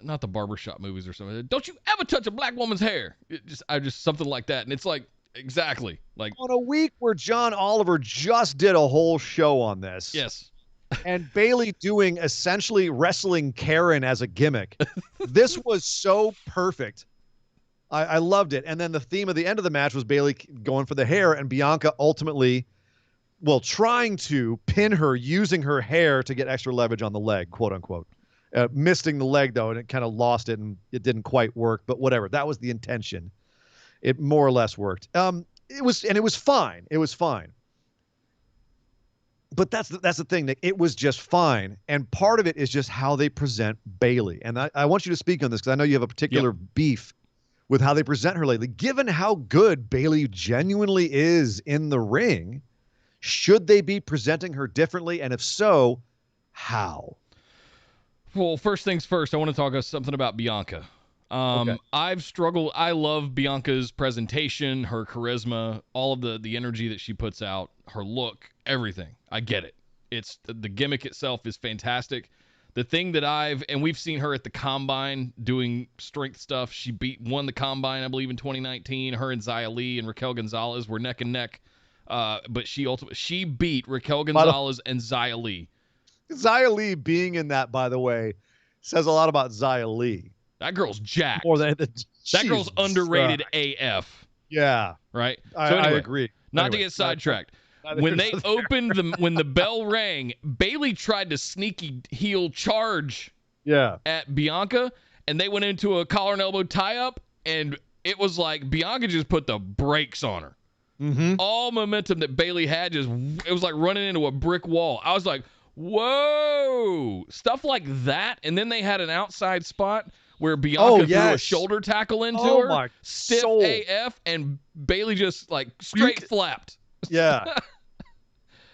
not the barbershop movies or something. Don't you ever touch a black woman's hair. Just something like that. And it's like, exactly. Like on a week where John Oliver just did a whole show on this. Yes. And Bayley doing essentially wrestling Karen as a gimmick. This was so perfect. I loved it. And then the theme of the end of the match was Bayley going for the hair and Bianca ultimately, trying to pin her using her hair to get extra leverage on the leg, quote unquote. Missing the leg though, and it kind of lost it and it didn't quite work, but whatever. That was the intention. It more or less worked. It was fine. It was fine. But that's the thing, Nick. It was just fine. And part of it is just how they present Bayley. And I want you to speak on this because I know you have a particular beef with how they present her lately. Given how good Bayley genuinely is in the ring, should they be presenting her differently? And if so, how? Well, first things first, I want to talk something about Bianca. Okay. I've struggled. I love Bianca's presentation, her charisma, all of the energy that she puts out, her look, everything. I get it. It's the gimmick itself is fantastic. The thing that we've seen her at the Combine doing strength stuff. She won the Combine, I believe, in 2019. Her and Xia Li and Raquel Gonzalez were neck and neck. But she beat Raquel Gonzalez and Xia Li. Xia Li being in that, by the way, says a lot about Xia Li. That girl's jacked. That girl's underrated AF. Yeah. Right? I agree. Not to get sidetracked. When they opened when the bell rang, Bayley tried to sneaky heel charge at Bianca, and they went into a collar and elbow tie-up, and it was like Bianca just put the brakes on her. Mm-hmm. All momentum that Bayley had, it was like running into a brick wall. I was like, whoa! Stuff like that, and then they had an outside spot where Bianca threw a shoulder tackle into her, stiff AF, and Bayley just like straight flapped. Yeah.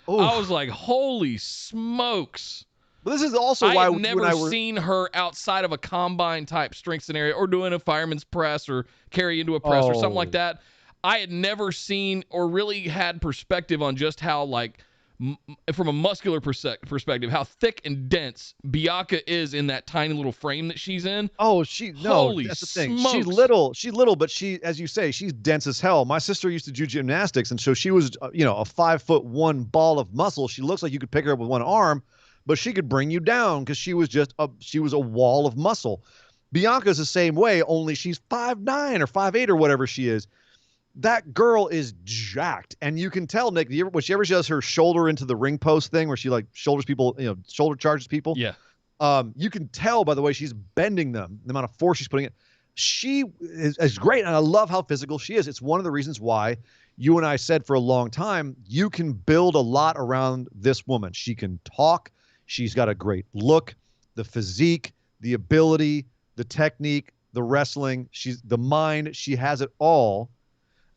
I was like, holy smokes. But this is also why I've never seen her outside of a Combine type strength scenario or doing a fireman's press or carry into a press or something like that. I had never seen or really had perspective on just how like from a muscular perspective, how thick and dense Bianca is in that tiny little frame that she's in. Oh, Holy that's the thing. smokes. She's little, but as you say, she's dense as hell. My sister used to do gymnastics, and so she was, a 5'1" ball of muscle. She looks like you could pick her up with one arm, but she could bring you down because she was a wall of muscle. Bianca's the same way, only she's 5'9" or 5'8" or whatever she is. That girl is jacked, and you can tell, Nick, whenever she does her shoulder into the ring post thing where she like shoulders people, shoulder charges people. Yeah. You can tell by the way she's bending them, the amount of force she's putting in. She is great, and I love how physical she is. It's one of the reasons why you and I said for a long time, you can build a lot around this woman. She can talk. She's got a great look, the physique, the ability, the technique, the wrestling. She's the mind. She has it all.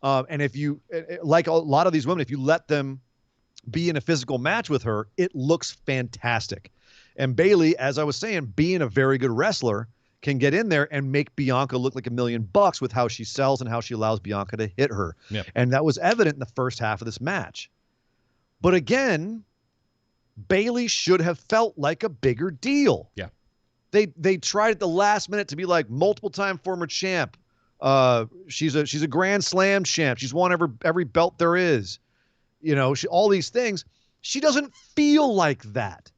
And if you, like a lot of these women, if you let them be in a physical match with her, it looks fantastic. And Bayley, as I was saying, being a very good wrestler, can get in there and make Bianca look like $1 million with how she sells and how she allows Bianca to hit her. Yep. And that was evident in the first half of this match. But again, Bayley should have felt like a bigger deal. Yeah. They tried at the last minute to be like multiple-time former champ. She's a Grand Slam champ. She's won every belt there is. All these things. She doesn't feel like that.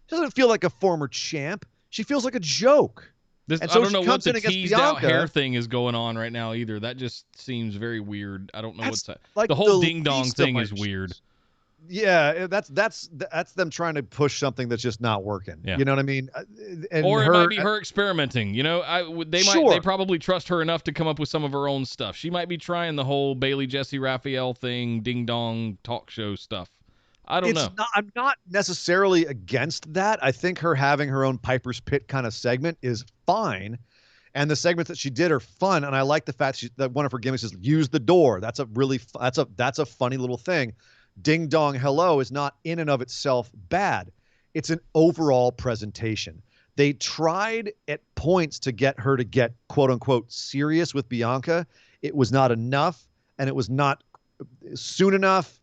She doesn't feel like a former champ. She feels like a joke. I don't know what the teased out hair thing is going on right now either. That just seems very weird. I don't know what's that. Like the whole ding dong thing is weird. Yeah, that's them trying to push something that's just not working. Yeah. You know what I mean? And or it might be her experimenting. They probably trust her enough to come up with some of her own stuff. She might be trying the whole Bayley Jesse Raphael thing, ding dong talk show stuff. I don't know. I'm not necessarily against that. I think her having her own Piper's Pit kind of segment is fine. And the segments that she did are fun. And I like the fact that one of her gimmicks is use the door. That's a funny little thing. Ding dong hello is not in and of itself bad. It's an overall presentation. They tried at points to get her to get quote unquote serious with Bianca. It was not enough, and it was not soon enough,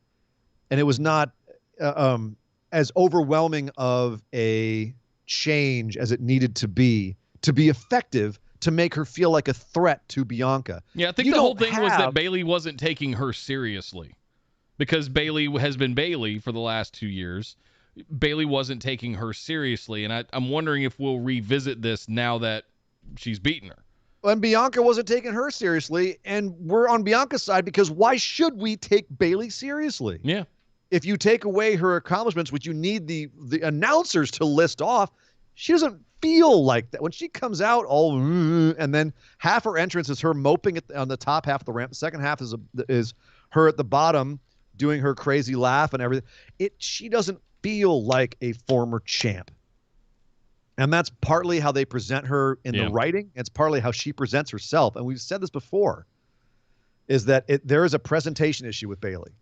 and it was not as overwhelming of a change as it needed to be effective to make her feel like a threat to Bianca. Yeah, I think the whole thing was that Bayley wasn't taking her seriously. Because Bayley has been Bayley for the last 2 years. Bayley wasn't taking her seriously, and I'm wondering if we'll revisit this now that she's beaten her. And Bianca wasn't taking her seriously, and we're on Bianca's side because why should we take Bayley seriously? Yeah. If you take away her accomplishments, which you need the announcers to list off, she doesn't feel like that. When she comes out and then half her entrance is her moping on the top half of the ramp. The second half is her at the bottom doing her crazy laugh and everything. She doesn't feel like a former champ. And that's partly how they present her in the writing. It's partly how she presents herself. And we've said this before, is that there is a presentation issue with Bayley.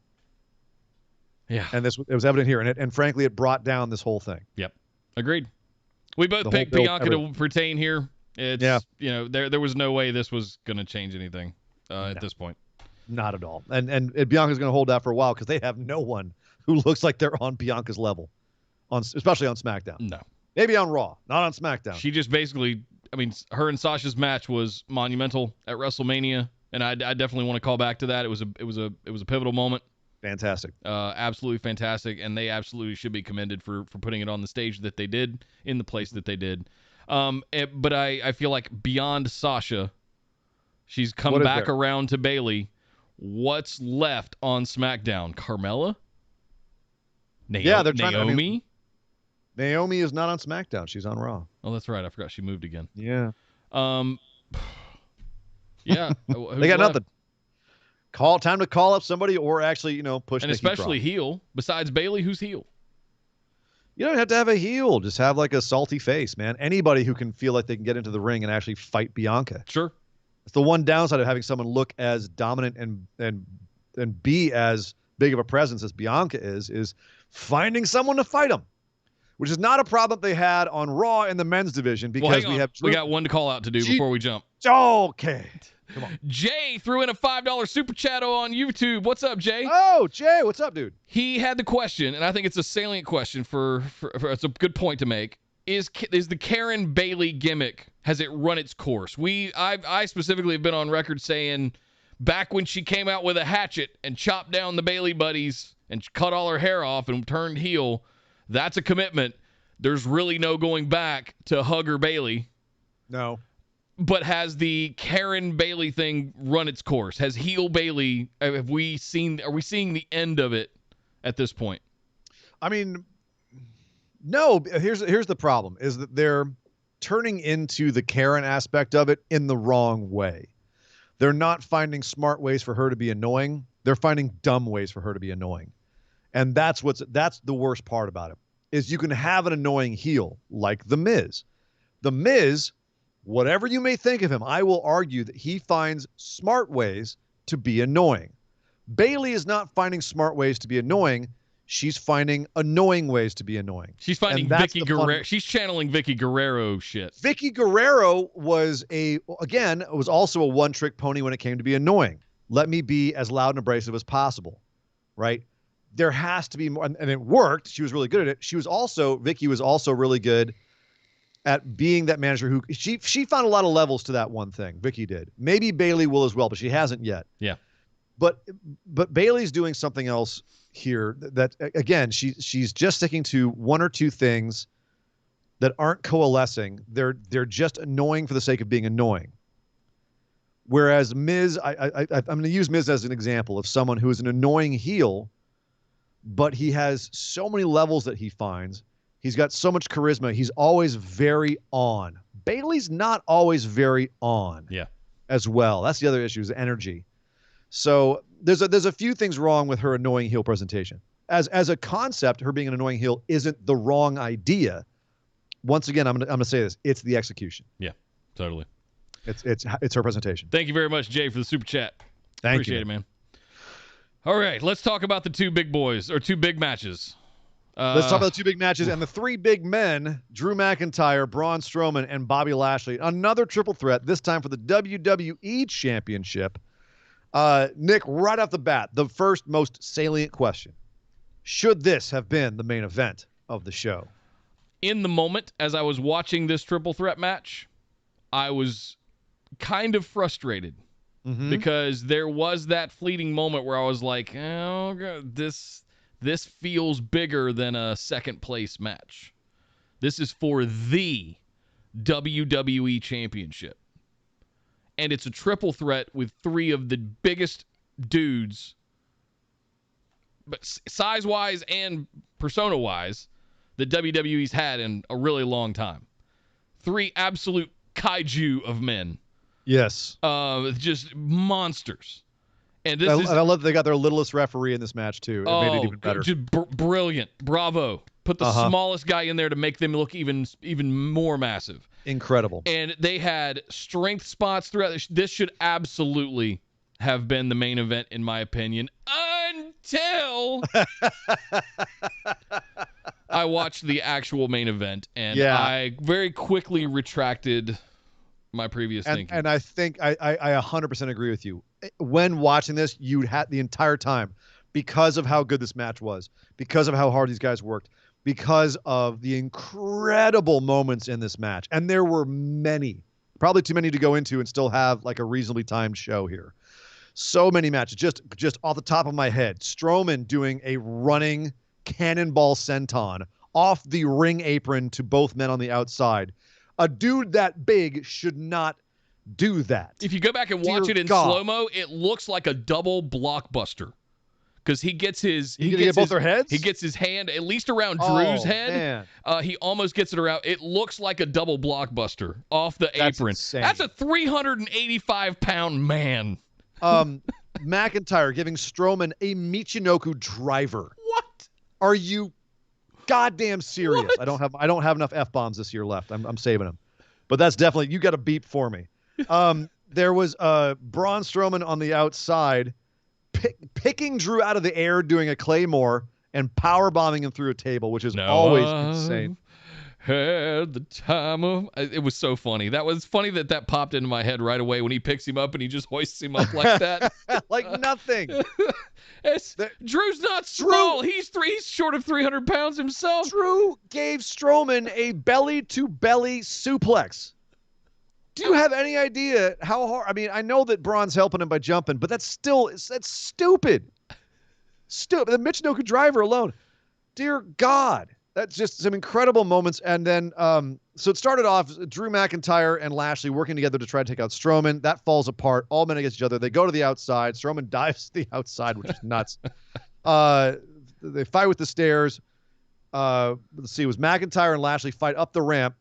Yeah. And it was evident here. And frankly, it brought down this whole thing. Yep. Agreed. We both picked Bianca to retain here. There was no way this was going to change anything at this point. Not at all. And Bianca's going to hold out for a while because they have no one who looks like they're on Bianca's level, especially on SmackDown. No. Maybe on Raw, not on SmackDown. She just basically, her and Sasha's match was monumental at WrestleMania, and I definitely want to call back to that. It was a pivotal moment. Fantastic. Absolutely fantastic, and they absolutely should be commended for putting it on the stage that they did, in the place that they did. But I feel like beyond Sasha, she's come back around to Bayley. What's left on SmackDown? Carmella? They're trying Naomi? Naomi is not on SmackDown. She's on Raw. Oh, that's right. I forgot she moved again. Yeah. Yeah. They got nothing. Time to call up somebody or actually, push and Nikki especially Cross. heel. Besides Bayley, who's heel? You don't have to have a heel. Just have like a salty face, man. Anybody who can feel like they can get into the ring and actually fight Bianca. Sure. It's the one downside of having someone look as dominant and be as big of a presence as Bianca is finding someone to fight them, which is not a problem they had on Raw in the men's division because we got one to call out to do before we jump. Okay. Come on. Jay threw in a $5 super chat on YouTube. What's up, Jay? Oh, Jay, what's up, dude? He had the question, and I think it's a salient question for it's a good point to make. Is the Karen Bailey gimmick, has it run its course? I specifically have been on record saying back when she came out with a hatchet and chopped down the Bailey buddies and cut all her hair off and turned heel, that's a commitment. There's really no going back to Hugger Bailey. No. But has the Karen Bailey thing run its course? Has heel Bailey, are we seeing the end of it at this point? I mean, no. Here's the problem, is that they're turning into the Karen aspect of it in the wrong way. They're not finding smart ways for her to be annoying. They're finding dumb ways for her to be annoying. And that's the worst part about it, is you can have an annoying heel like The Miz. The Miz, whatever you may think of him, I will argue that he finds smart ways to be annoying. Bailey is not finding smart ways to be annoying. She's finding annoying ways to be annoying. She's finding Vicky Guerrero. She's channeling Vicky Guerrero shit. Vicky Guerrero was also a one-trick pony when it came to be annoying. Let me be as loud and abrasive as possible, right? There has to be more, and it worked. She was really good at it. Vicky was also really good at being that manager who she found a lot of levels to that one thing. Vicky did. Maybe Bailey will as well, but she hasn't yet. Yeah. But Bailey's doing something else here that again, she's just sticking to one or two things that aren't coalescing. They're just annoying for the sake of being annoying. Whereas Miz, I'm going to use Miz as an example of someone who is an annoying heel, but he has so many levels that he finds. He's got so much charisma. He's always very on. Bailey's not always very on. Yeah. As well. That's the other issue, is energy. So there's a few things wrong with her annoying heel presentation. As a concept, her being an annoying heel isn't the wrong idea. Once again, I'm gonna say this: it's the execution. Yeah, totally. It's her presentation. Thank you very much, Jay, for the super chat. Appreciate it, man. All right, let's talk about the two big matches. Let's talk about the two big matches and the three big men: Drew McIntyre, Braun Strowman, and Bobby Lashley. Another triple threat, this time for the WWE Championship. Nick, right off the bat, the first most salient question: should this have been the main event of the show? In the moment, as I was watching this triple threat match, I was kind of frustrated because there was that fleeting moment where I was like, oh, God, this feels bigger than a second place match. This is for the WWE Championship. And it's a triple threat with three of the biggest dudes, but size-wise and persona-wise, that WWE's had in a really long time. Three absolute kaiju of men. Yes. Just monsters. And I love that they got their littlest referee in this match, too. It made it even better. Just brilliant. Bravo. Put the smallest guy in there to make them look even more massive. Incredible. And they had strength spots throughout. This should absolutely have been the main event, in my opinion, until I watched the actual main event, and I very quickly retracted my previous thinking. And I think I 100% agree with you. When watching this, you had the entire time, because of how good this match was, because of how hard these guys worked, because of the incredible moments in this match. And there were many, probably too many to go into and still have like a reasonably timed show here. So many matches, just off the top of my head. Strowman doing a running cannonball senton off the ring apron to both men on the outside. A dude that big should not do that. If you go back and watch it in slow-mo, it looks like a double blockbuster. Because he gets his... He gets both their heads? He gets his hand at least around Drew's head. Man. He almost gets it around... It looks like a double blockbuster off the apron. Insane. That's a 385-pound man. McIntyre giving Strowman a Michinoku driver. What? Are you goddamn serious? What? I don't have enough F-bombs this year left. I'm saving them. But that's definitely... You got a beep for me. There was Braun Strowman on the outside picking Drew out of the air, doing a Claymore and power bombing him through a table, which is always insane. had the time of. It was so funny. That was funny that popped into my head right away when he picks him up and he just hoists him up like that. Like nothing. Drew's not small. He's short of 300 pounds himself. Drew gave Strowman a belly-to-belly suplex. Do you have any idea how hard? I mean, I know that Braun's helping him by jumping, but that's stupid. Stupid. The Mitch Noka driver alone. Dear God. That's just some incredible moments. And then, so it started off Drew McIntyre and Lashley working together to try to take out Strowman. That falls apart. All men against each other. They go to the outside. Strowman dives to the outside, which is nuts. They fight with the stairs. Let's see. It was McIntyre and Lashley fight up the ramp.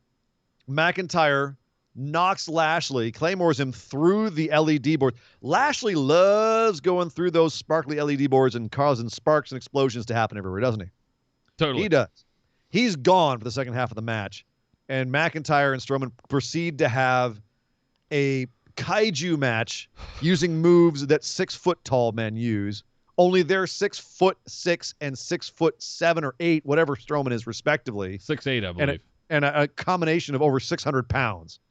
McIntyre knocks Lashley, claymores him through the LED board. Lashley loves going through those sparkly LED boards and causing sparks and explosions to happen everywhere, doesn't he? Totally. He does. He's gone for the second half of the match. And McIntyre and Strowman proceed to have a kaiju match using moves that 6-foot-tall men use. Only they're 6'6" and 6'7" or 8", whatever Strowman is, respectively. 6'8", I believe. And a combination of over 600 pounds.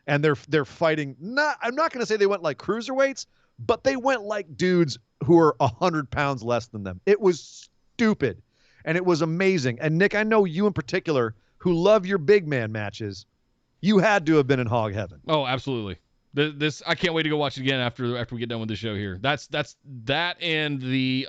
And they're fighting. I'm not going to say they went like cruiserweights, but they went like dudes who are 100 pounds less than them. It was stupid. And it was amazing. And Nick, I know you in particular, who love your big man matches, you had to have been in hog heaven. Oh, absolutely. This I can't wait to go watch it again after we get done with the show here. That's that and the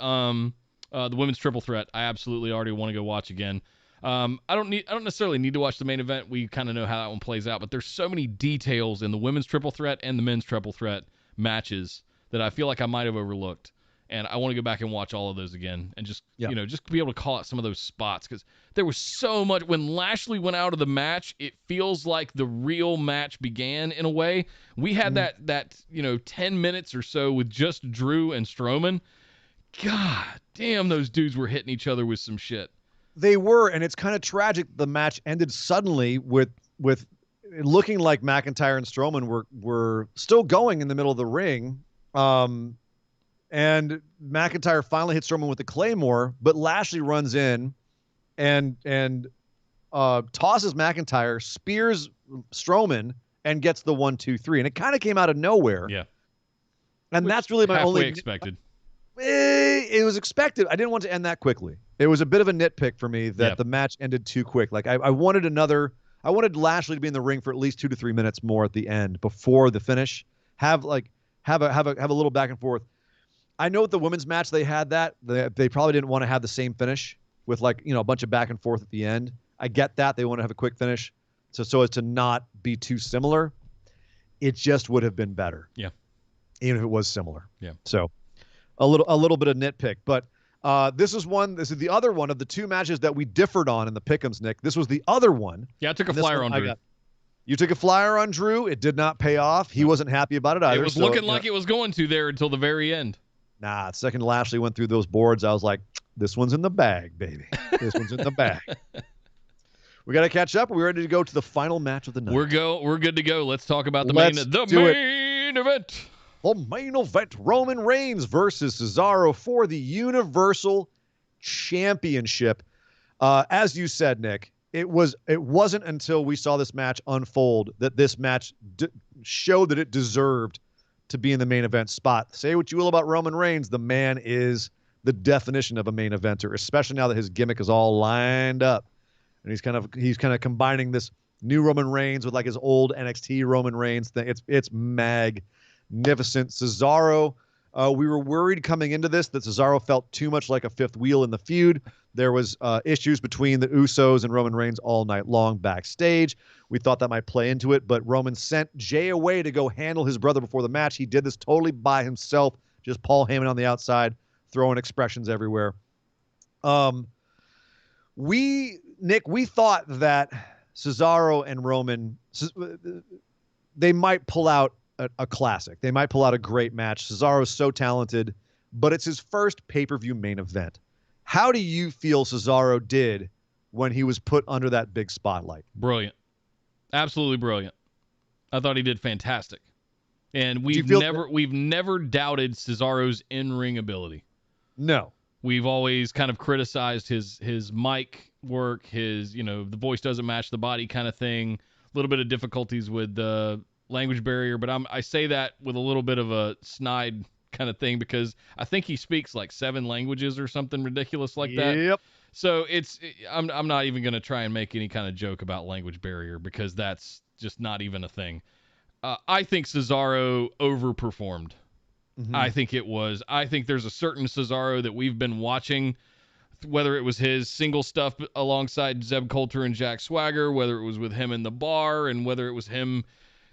women's triple threat. I absolutely already want to go watch again. I don't necessarily need to watch the main event. We kind of know how that one plays out, but there's so many details in the women's triple threat and the men's triple threat matches that I feel like I might have overlooked. And I want to go back and watch all of those again and just be able to call out some of those spots because there was so much. When Lashley went out of the match, it feels like the real match began in a way. We had that 10 minutes or so with just Drew and Strowman. God damn, those dudes were hitting each other with some shit. They were, and it's kind of tragic. The match ended suddenly with looking like McIntyre and Strowman were still going in the middle of the ring. And McIntyre finally hits Strowman with the Claymore, but Lashley runs in and tosses McIntyre, spears Strowman, and gets the 1-2-3. And it kind of came out of nowhere. Yeah. And that's really my only expected. It was expected. I didn't want to end that quickly. It was a bit of a nitpick for me that the match ended too quick. Like I wanted Lashley to be in the ring for at least 2 to 3 minutes more at the end before the finish. Have a little back and forth. I know with the women's match they had that. They probably didn't want to have the same finish with a bunch of back and forth at the end. I get that. They want to have a quick finish so as to not be too similar. It just would have been better. Yeah. Even if it was similar. Yeah. So a little bit of nitpick. But this is the other one of the two matches that we differed on in the pick'ems, Nick. This was the other one. Yeah, I took a flyer on Drew. You took a flyer on Drew. It did not pay off. He wasn't happy about it either. It was looking like it was going to there until the very end. Nah, the second Lashley went through those boards, I was like, this one's in the bag, baby. This one's in the bag. We got to catch up. Are we ready to go to the final match of the night? We're good to go. Let's talk about the main event. The main event, Roman Reigns versus Cesaro for the Universal Championship. As you said, Nick, it wasn't until we saw this match unfold that this match showed that it deserved to be in the main event spot. Say what you will about Roman Reigns, the man is the definition of a main eventer, especially now that his gimmick is all lined up. And he's kind of combining this new Roman Reigns with like his old NXT Roman Reigns thing. It's magnificent. Cesaro, we were worried coming into this that Cesaro felt too much like a fifth wheel in the feud. There was issues between the Usos and Roman Reigns all night long backstage. We thought that might play into it, but Roman sent Jay away to go handle his brother before the match. He did this totally by himself, just Paul Heyman on the outside, throwing expressions everywhere. We thought that Cesaro and Roman, they might pull out a classic. They might pull out a great match. Cesaro is so talented, but it's his first pay-per-view main event. How do you feel Cesaro did when he was put under that big spotlight? Brilliant. Absolutely brilliant. I thought he did fantastic. And we've never doubted Cesaro's in-ring ability. No. We've always kind of criticized his mic work, his, the voice doesn't match the body kind of thing, a little bit of difficulties with the language barrier, but I say that with a little bit of a snide kind of thing because I think he speaks like 7 languages or something ridiculous like that. Yep. So I'm not even going to try and make any kind of joke about language barrier because that's just not even a thing. I think Cesaro overperformed. Mm-hmm. I think there's a certain Cesaro that we've been watching, whether it was his single stuff alongside Zeb Coulter and Jack Swagger, whether it was with him in the bar, and whether it was him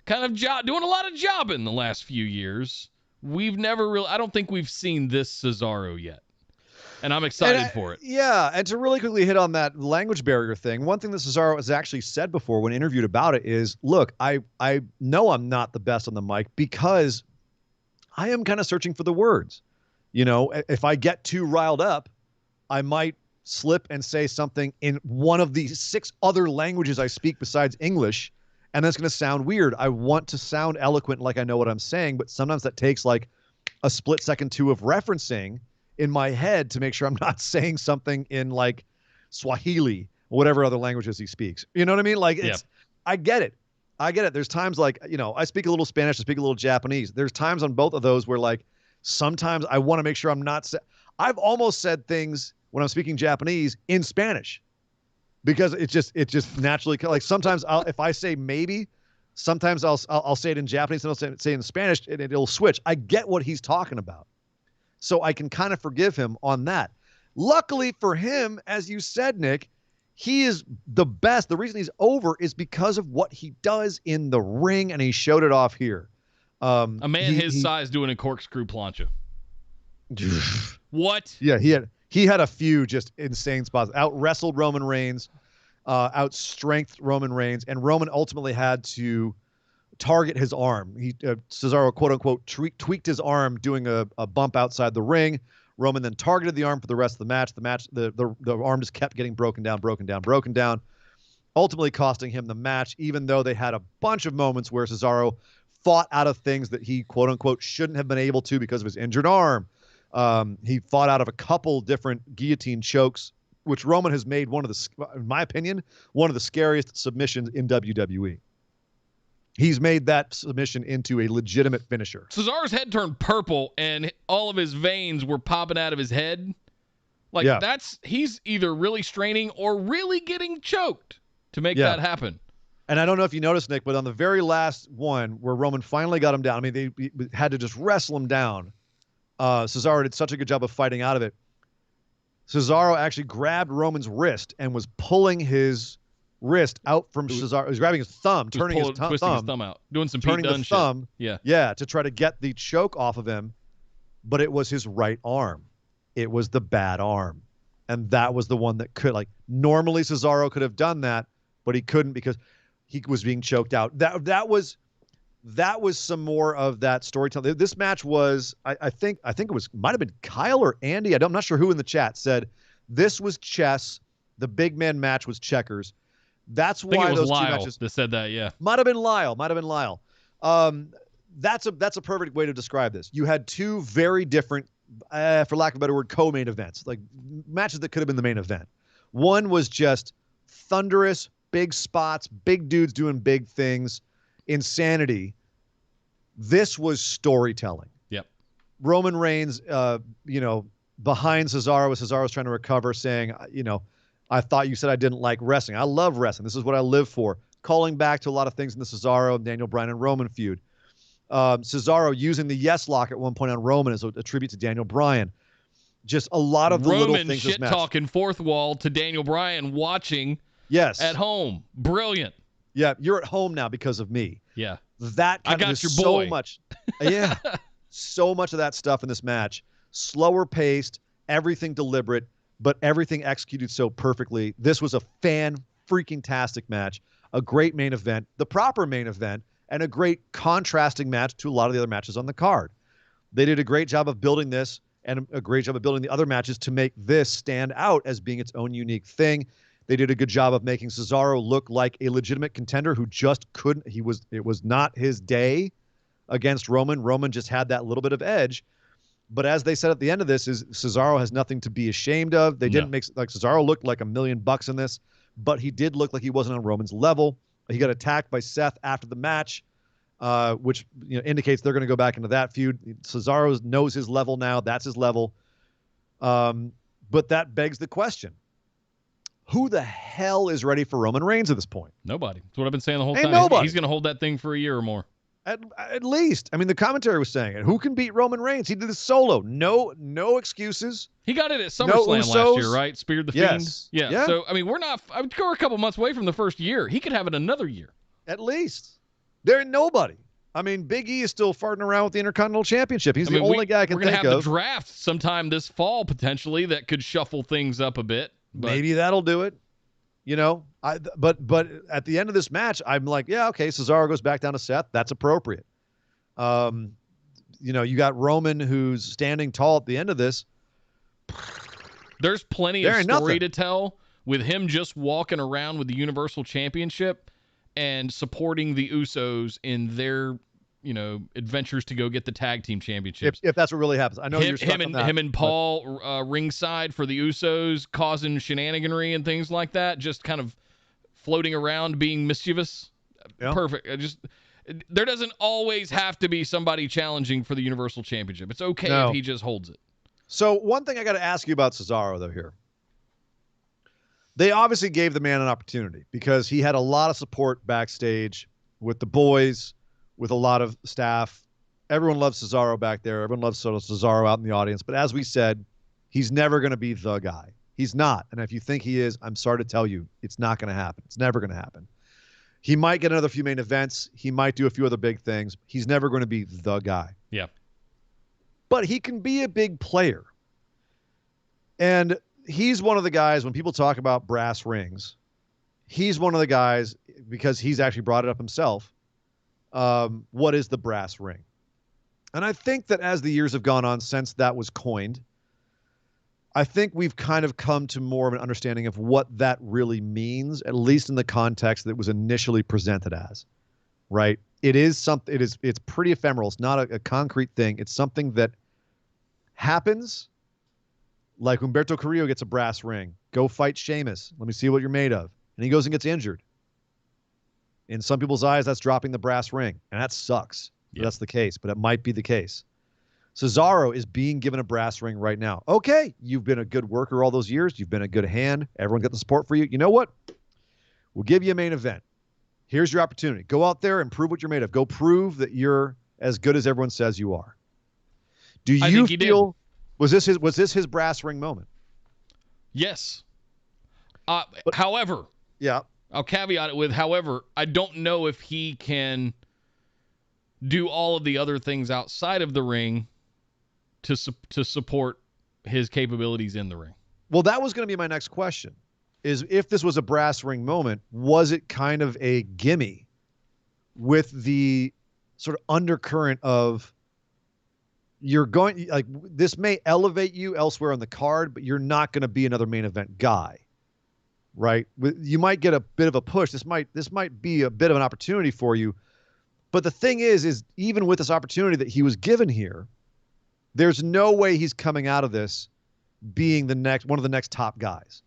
kind of doing a lot of jobbing the last few years. I don't think we've seen this Cesaro yet. And I'm excited for it. Yeah, and to really quickly hit on that language barrier thing, one thing that Cesaro has actually said before when interviewed about it is, look, I know I'm not the best on the mic because I am kind of searching for the words. If I get too riled up, I might slip and say something in one of the 6 other languages I speak besides English, and that's going to sound weird. I want to sound eloquent like I know what I'm saying, but sometimes that takes like a split second too of referencing in my head to make sure I'm not saying something in like Swahili or whatever other languages he speaks. You know what I mean? Like I get it. There's times like, I speak a little Spanish, I speak a little Japanese. There's times on both of those where like sometimes I want to make sure I'm not I've almost said things when I'm speaking Japanese in Spanish because it just naturally, like sometimes if I say maybe, sometimes I'll say it in Japanese and I'll say it in Spanish and it'll switch. I get what he's talking about. So I can kind of forgive him on that. Luckily for him, as you said, Nick, he is the best. The reason he's over is because of what he does in the ring, and he showed it off here. A man his size doing a corkscrew plancha. What? Yeah, he had a few just insane spots. Out wrestled Roman Reigns, out strengthed Roman Reigns, and Roman ultimately had to target his arm. Cesaro, quote unquote, tweaked his arm doing a bump outside the ring. Roman then targeted the arm for the rest of the match. The arm just kept getting broken down, ultimately costing him the match, even though they had a bunch of moments where Cesaro fought out of things that he, quote unquote, shouldn't have been able to because of his injured arm. He fought out of a couple different guillotine chokes, which Roman has made in my opinion, one of the scariest submissions in WWE. He's made that submission into a legitimate finisher. Cesaro's head turned purple and all of his veins were popping out of his head. He's either really straining or really getting choked to make that happen. And I don't know if you noticed, Nick, but on the very last one where Roman finally got him down, I mean, they had to just wrestle him down. Cesaro did such a good job of fighting out of it. Cesaro actually grabbed Roman's wrist and was pulling his wrist out from Cesaro. He was grabbing his thumb, twisting his thumb out, doing some Pete Dunne shit. Yeah, to try to get the choke off of him, but it was his right arm. It was the bad arm, and that was the one that could, like, normally Cesaro could have done that, but he couldn't because he was being choked out. That was some more of that storytelling. This match was, I think it might have been Kyle or Andy. I'm not sure who in the chat said this was chess. The big man match was checkers. That's why those Lyle two matches that said that. Yeah, might have been Lyle. That's a perfect way to describe this. You had two very different, for lack of a better word, co-main events, like matches that could have been the main event. One was just thunderous, big spots, big dudes doing big things, insanity. This was storytelling. Yep. Roman Reigns, behind Cesaro, as Cesaro's trying to recover, saying, I thought you said I didn't like wrestling. I love wrestling. This is what I live for. Calling back to a lot of things in the Cesaro, Daniel Bryan, and Roman feud. Cesaro using the yes lock at one point on Roman as a tribute to Daniel Bryan. Just a lot of the little things. Roman shit talking fourth wall to Daniel Bryan watching. Yes. At home. Brilliant. Yeah, you're at home now because of me. Yeah. That kind of is so much. Yeah. So much of that stuff in this match. Slower paced, everything deliberate, but everything executed so perfectly. This was a fan-freaking-tastic match, a great main event, the proper main event, and a great contrasting match to a lot of the other matches on the card. They did a great job of building this and a great job of building the other matches to make this stand out as being its own unique thing. They did a good job of making Cesaro look like a legitimate contender who just couldn't. It was not his day against Roman. Roman just had that little bit of edge. But as they said at the end of this, is Cesaro has nothing to be ashamed of. They didn't make like Cesaro looked like $1 million in this, but he did look like he wasn't on Roman's level. He got attacked by Seth after the match, which indicates they're going to go back into that feud. Cesaro knows his level now. That's his level. But that begs the question: who the hell is ready for Roman Reigns at this point? Nobody. That's what I've been saying the whole Ain't time. nobody. He's going to hold that thing for a year or more. At least. I mean, the commentary was saying it. Who can beat Roman Reigns? He did this solo. No excuses. He got it at SummerSlam last year, right? Speared the Fiend. Yeah. So, I mean, we're a couple months away from the first year. He could have it another year. At least. There ain't nobody. I mean, Big E is still farting around with the Intercontinental Championship. He's the only guy I can think of. We're going to have the draft sometime this fall, potentially, that could shuffle things up a bit. But maybe that'll do it. But at the end of this match, I'm like, yeah, okay, Cesaro goes back down to Seth. That's appropriate. You got Roman who's standing tall at the end of this. There's plenty of story to tell with him just walking around with the Universal Championship and supporting the Usos in their, adventures to go get the tag team championships. If that's what really happens. I know him and Paul ringside for the Usos, causing shenaniganry and things like that, just kind of floating around being mischievous. Yeah. Perfect. There doesn't always have to be somebody challenging for the Universal Championship. It's okay if he just holds it. So one thing I got to ask you about Cesaro, though, here. They obviously gave the man an opportunity because he had a lot of support backstage with the boys, with a lot of staff. Everyone loves Cesaro back there. Everyone loves Cesaro out in the audience. But as we said, he's never going to be the guy. He's not. And if you think he is, I'm sorry to tell you, it's not going to happen. It's never going to happen. He might get another few main events. He might do a few other big things. He's never going to be the guy. Yeah. But he can be a big player. And he's one of the guys, when people talk about brass rings, he's one of the guys, because he's actually brought it up himself, what is the brass ring? And I think that as the years have gone on since that was coined, I think we've kind of come to more of an understanding of what that really means, at least in the context that it was initially presented as, right? It is something, it's pretty ephemeral. It's not a concrete thing. It's something that happens, like Humberto Carrillo gets a brass ring. Go fight Sheamus. Let me see what you're made of. And he goes and gets injured. In some people's eyes, that's dropping the brass ring. And that sucks. Yeah. That's the case, but it might be the case. Cesaro is being given a brass ring right now. Okay, you've been a good worker all those years. You've been a good hand. Everyone got the support for you. You know what? We'll give you a main event. Here's your opportunity. Go out there and prove what you're made of. Go prove that you're as good as everyone says you are. Do you feel... Was this his brass ring moment? Yes. However, yeah, I'll caveat it with, however, I don't know if he can do all of the other things outside of the ring to support his capabilities in the ring. Well, that was going to be my next question, is if this was a brass ring moment, was it kind of a gimme with the sort of undercurrent of, you're going, like, this may elevate you elsewhere on the card, but you're not going to be another main event guy, right? You might get a bit of a push. This might be a bit of an opportunity for you. But the thing is even with this opportunity that he was given here, there's no way he's coming out of this being one of the next top guys,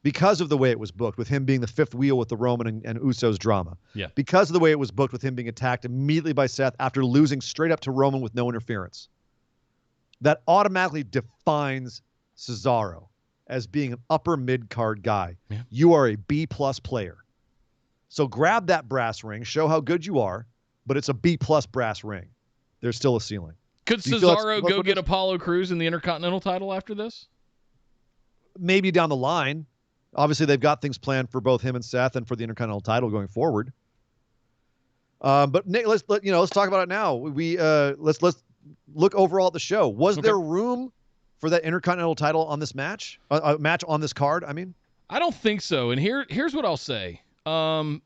because of the way it was booked, with him being the fifth wheel with the Roman and Usos drama. Yeah. Because of the way it was booked, with him being attacked immediately by Seth after losing straight up to Roman with no interference. That automatically defines Cesaro as being an upper mid-card guy. Yeah. You are a B-plus player. So grab that brass ring, show how good you are, but it's a B-plus brass ring. There's still a ceiling. Could Cesaro go get Apollo Crews in the Intercontinental title after this? Maybe down the line. Obviously, they've got things planned for both him and Seth and for the Intercontinental title going forward. But Nick, let's talk about it now. Let's look overall at the show. Was there room for that Intercontinental title on this match? A match on this card, I mean? I don't think so. And here's what I'll say. I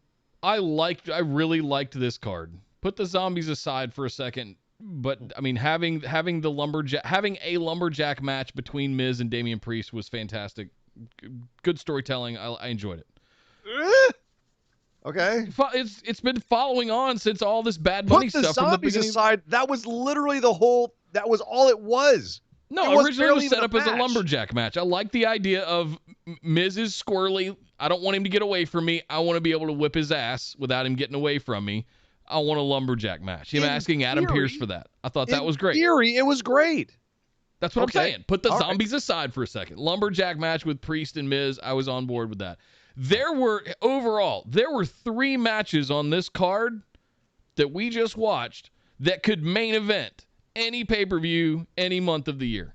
really liked this card. Put the zombies aside for a second, but I mean, having a lumberjack match between Miz and Damian Priest was fantastic. Good storytelling. I enjoyed it. Okay. It's been following on since all this Bad Bunny stuff from the beginning. Put the zombies aside. That was literally the whole That was all it was. No, originally it was set up as a lumberjack match. I like the idea of Miz is squirrely. I don't want him to get away from me. I want to be able to whip his ass without him getting away from me. I want a lumberjack match. Him asking Adam Pearce for that. I thought that was great. In theory, it was great. That's what I'm saying. Put the zombies aside for a second. Lumberjack match with Priest and Miz. I was on board with that. There were 3 matches on this card that we just watched that could main event any pay-per-view any month of the year.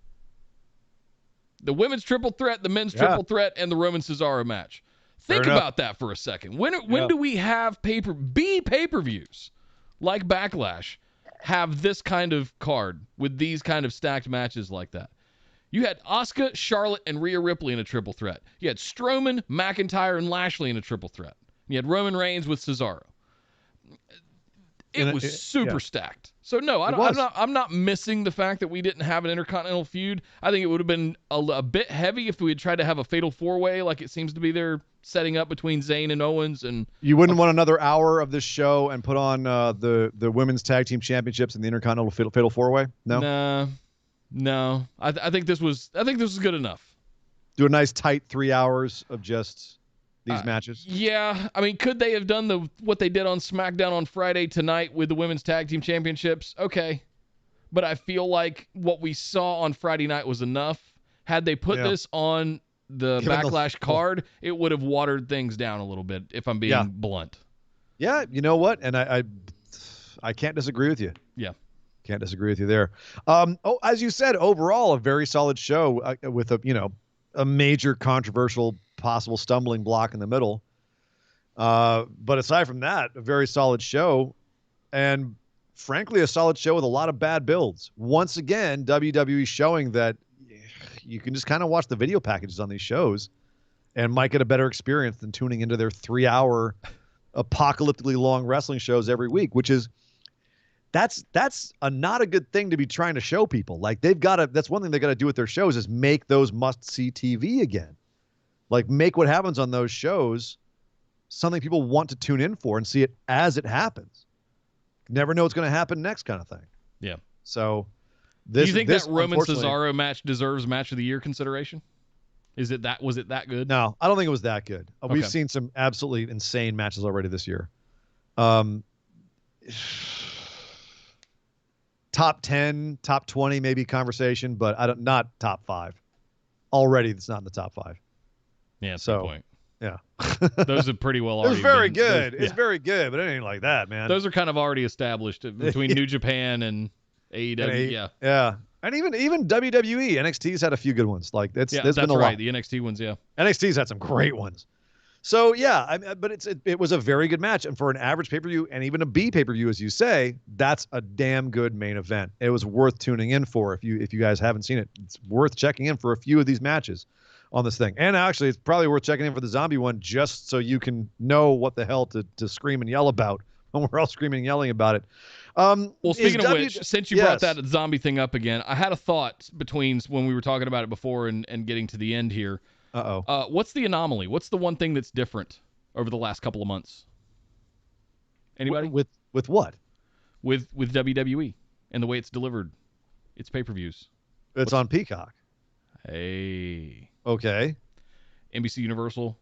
The women's triple threat, the men's triple threat, and the Roman Cesaro match. Think about that for a second. When do we have pay-per-views like Backlash have this kind of card with these kind of stacked matches like that? You had Asuka, Charlotte, and Rhea Ripley in a triple threat. You had Strowman, McIntyre, and Lashley in a triple threat. You had Roman Reigns with Cesaro. It was super stacked. So no, I'm not missing the fact that we didn't have an Intercontinental feud. I think it would have been a bit heavy if we had tried to have a fatal 4-way like it seems to be they're setting up between Zayn and Owens. And you wouldn't want another hour of this show and put on the women's tag team championships and the Intercontinental fatal 4-way? No. I think this was good enough. Do a nice tight 3 hours of just these matches. Yeah, I mean, could they have done what they did on SmackDown on Friday tonight with the women's tag team championships? Okay, but I feel like what we saw on Friday night was enough. Had they put this on the Backlash card, it would have watered things down a little bit. If I'm being blunt. Yeah, you know what? And I can't disagree with you. Yeah. Can't disagree with you there. As you said, overall, a very solid show with a major controversial possible stumbling block in the middle. But aside from that, a very solid show, and frankly, a solid show with a lot of bad builds. Once again, WWE showing that you can just kind of watch the video packages on these shows and might get a better experience than tuning into their 3-hour apocalyptically long wrestling shows every week, which is that's not a good thing to be trying to show people. Like that's one thing they got to do with their shows is make those must-see TV again. Like make what happens on those shows something people want to tune in for and see it as it happens. Never know what's going to happen next kind of thing. Yeah. So do you think that Roman Cesaro match deserves match of the year consideration? Was it that good? No, I don't think it was that good. We've seen some absolutely insane matches already this year. Top 10, top 20 maybe conversation, but not top 5. Already it's not in the top 5. Yeah, that's the point. Yeah. Those are pretty well already. It's very good. It's very good, but it ain't like that, man. Those are kind of already established between New Japan and AEW. Yeah. And even WWE, NXT's had a few good ones. Like that's been a lot. The NXT ones, yeah. NXT's had some great ones. So yeah, but it was a very good match, and for an average pay-per-view and even a B pay-per-view, as you say, that's a damn good main event. It was worth tuning in for. If you guys haven't seen it, it's worth checking in for a few of these matches on this thing. And actually, it's probably worth checking in for the zombie one just so you can know what the hell to scream and yell about when we're all screaming and yelling about it. Well, speaking of which, since you brought that zombie thing up again, I had a thought between when we were talking about it before and getting to the end here. What's the anomaly? What's the one thing that's different over the last couple of months? Anybody? With what? With WWE and the way it's delivered its pay-per-views. It's on Peacock. Hey. Okay. NBC Universal.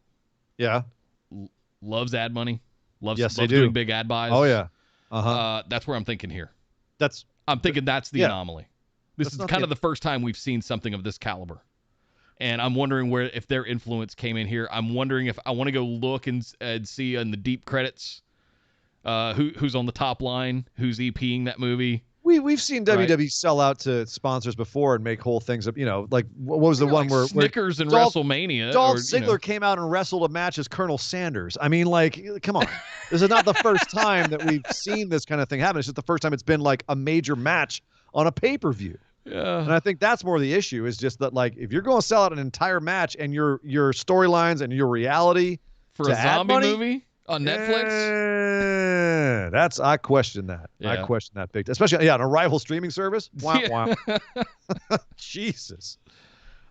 Yeah. Loves ad money. Loves they doing do. big ad buys. Oh yeah. That's where I'm thinking here. I'm thinking that's the anomaly. This is kind of the first time we've seen something of this caliber. And I'm wondering if their influence came in here. I'm wondering if I want to go look and see in the deep credits who's on the top line, who's EPing that movie. We've seen WWE sell out to sponsors before and make whole things up. Like what was the one where Snickers and WrestleMania? Dolph Ziggler came out and wrestled a match as Colonel Sanders. I mean, like, come on. This is not the first time that we've seen this kind of thing happen. It's just the first time it's been like a major match on a pay-per-view. Yeah. And I think that's more the issue is just that, like, if you're going to sell out an entire match and your storylines and your reality for a zombie movie on Netflix, I question that. Yeah. I question that big, especially on a rival streaming service. Wow. Jesus.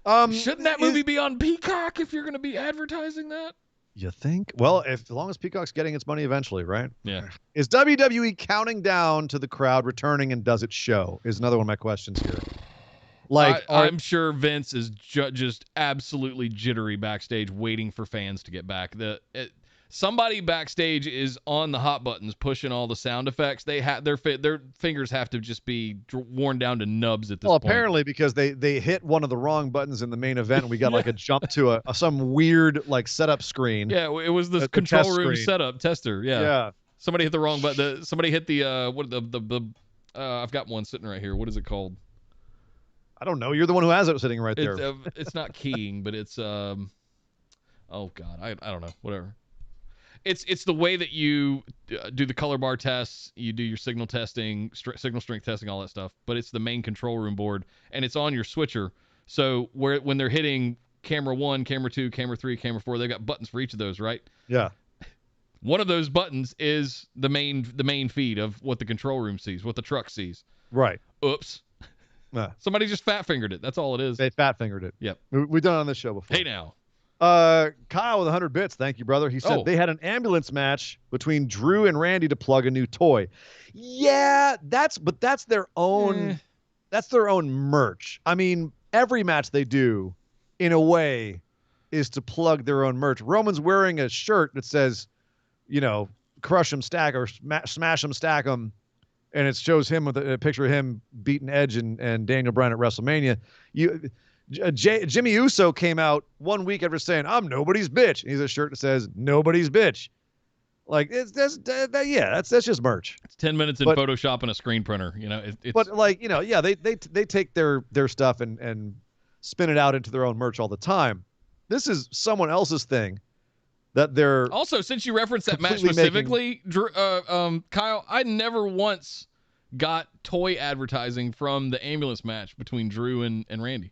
Shouldn't that movie be on Peacock if you're going to be advertising that? You think? Well, as long as Peacock's getting its money eventually, right? Yeah. Is WWE counting down to the crowd returning, and does it show? Is another one of my questions here. I'm sure Vince is just absolutely jittery backstage, waiting for fans to get back. Somebody backstage is on the hot buttons, pushing all the sound effects. They have their fingers have to just be worn down to nubs at this point. Apparently because they hit one of the wrong buttons in the main event, and we got like a jump to some weird like setup screen. Yeah, it was the control room setup tester. Yeah. Somebody hit the wrong button. Somebody hit the I've got one sitting right here. What is it called? I don't know. You're the one who has it sitting right there. It's not keying, but it's oh god, I don't know. Whatever. It's the way that you do the color bar tests, you do your signal testing, signal strength testing, all that stuff. But it's the main control room board, and it's on your switcher. So when they're hitting camera 1, camera 2, camera 3, camera 4, they've got buttons for each of those, right? Yeah. One of those buttons is the main feed of what the control room sees, what the truck sees. Right. Oops. Somebody just fat fingered it. That's all it is. They fat fingered it. Yep. We've done it on this show before. Hey now. Kyle with 100 bits. Thank you, brother. He said they had an ambulance match between Drew and Randy to plug a new toy. Yeah, that's their own. That's their own merch. I mean, every match they do, in a way, is to plug their own merch. Roman's wearing a shirt that says, crush 'em, stack, or smash 'em, stack 'em. And it shows him with a picture of him beating Edge and Daniel Bryan at WrestleMania. Jimmy Uso came out 1 week after saying, "I'm nobody's bitch." And he has a shirt that says "Nobody's bitch." Like that's just merch. It's 10 minutes in Photoshop and a screen printer. They take their stuff and spin it out into their own merch all the time. This is someone else's thing that they're also, since you referenced that match specifically, Kyle, I never once got toy advertising from the ambulance match between Drew and Randy.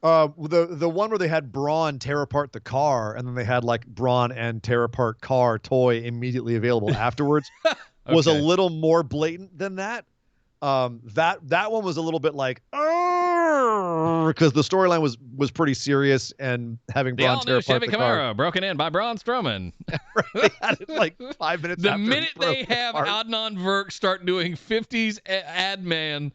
The one where they had Braun tear apart the car, and then they had like Braun and tear apart car toy immediately available afterwards was a little more blatant than that. That one was a little bit like, because the storyline was pretty serious, and having Braun tear apart the car. Camaro broken in by Braun Strowman. They had it like 5 minutes. The minute they have Adnan Virk start doing 50s ad man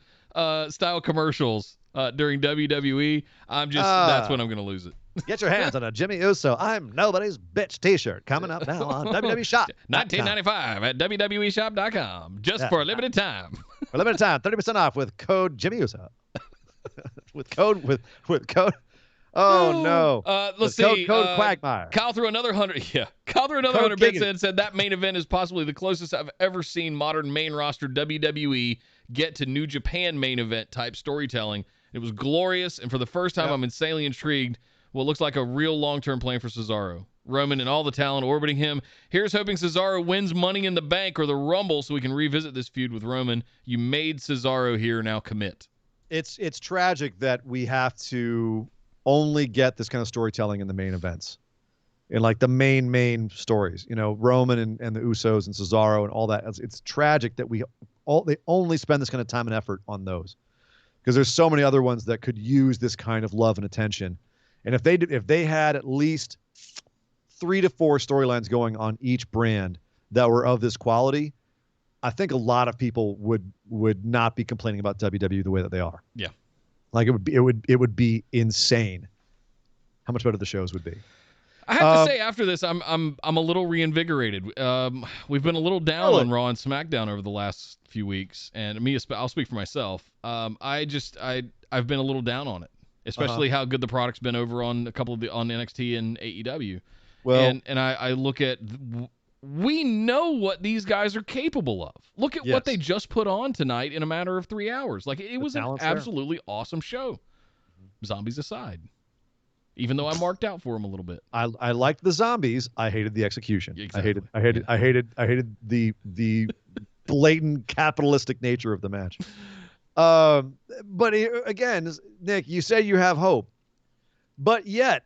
style commercials during WWE, that's when I'm going to lose it. Get your hands on a Jimmy Uso "I'm Nobody's Bitch" t-shirt coming up now on WWE Shop. $19.95 at WWEshop.com just for a limited time. For a limited time, 30% off with code Jimmy Uso. with code. Oh no. Let's see. Code Quagmire. Kyle threw another 100. Yeah. Kyle threw another 100 bits in and said that main event is possibly the closest I've ever seen modern main roster WWE get to New Japan main event type storytelling. It was glorious, and for the first time, I'm insanely intrigued. What looks like a real long-term plan for Cesaro. Roman and all the talent orbiting him. Here's hoping Cesaro wins Money in the Bank or the Rumble so we can revisit this feud with Roman. You made Cesaro here, now commit. It's tragic that we have to only get this kind of storytelling in the main events. In like the main stories. Roman and the Usos and Cesaro and all that. It's tragic that they only spend this kind of time and effort on those. Because there's so many other ones that could use this kind of love and attention. And if they had at least 3 to 4 storylines going on each brand that were of this quality, I think a lot of people would not be complaining about WWE the way that they are. Yeah. Like it would be insane how much better the shows would be. I have to say, after this, I'm a little reinvigorated. We've been a little down on Raw and SmackDown over the last few weeks, and I'll speak for myself. I've been a little down on it, especially how good the product's been over on a couple of on NXT and AEW. Well, and I look at, we know what these guys are capable of. Look at what they just put on tonight in a matter of 3 hours. Like it was an absolutely awesome show. Zombies aside. Even though I marked out for him a little bit. I liked the zombies. I hated the execution. Exactly. I hated the blatant capitalistic nature of the match. But again, Nick, you say you have hope, but yet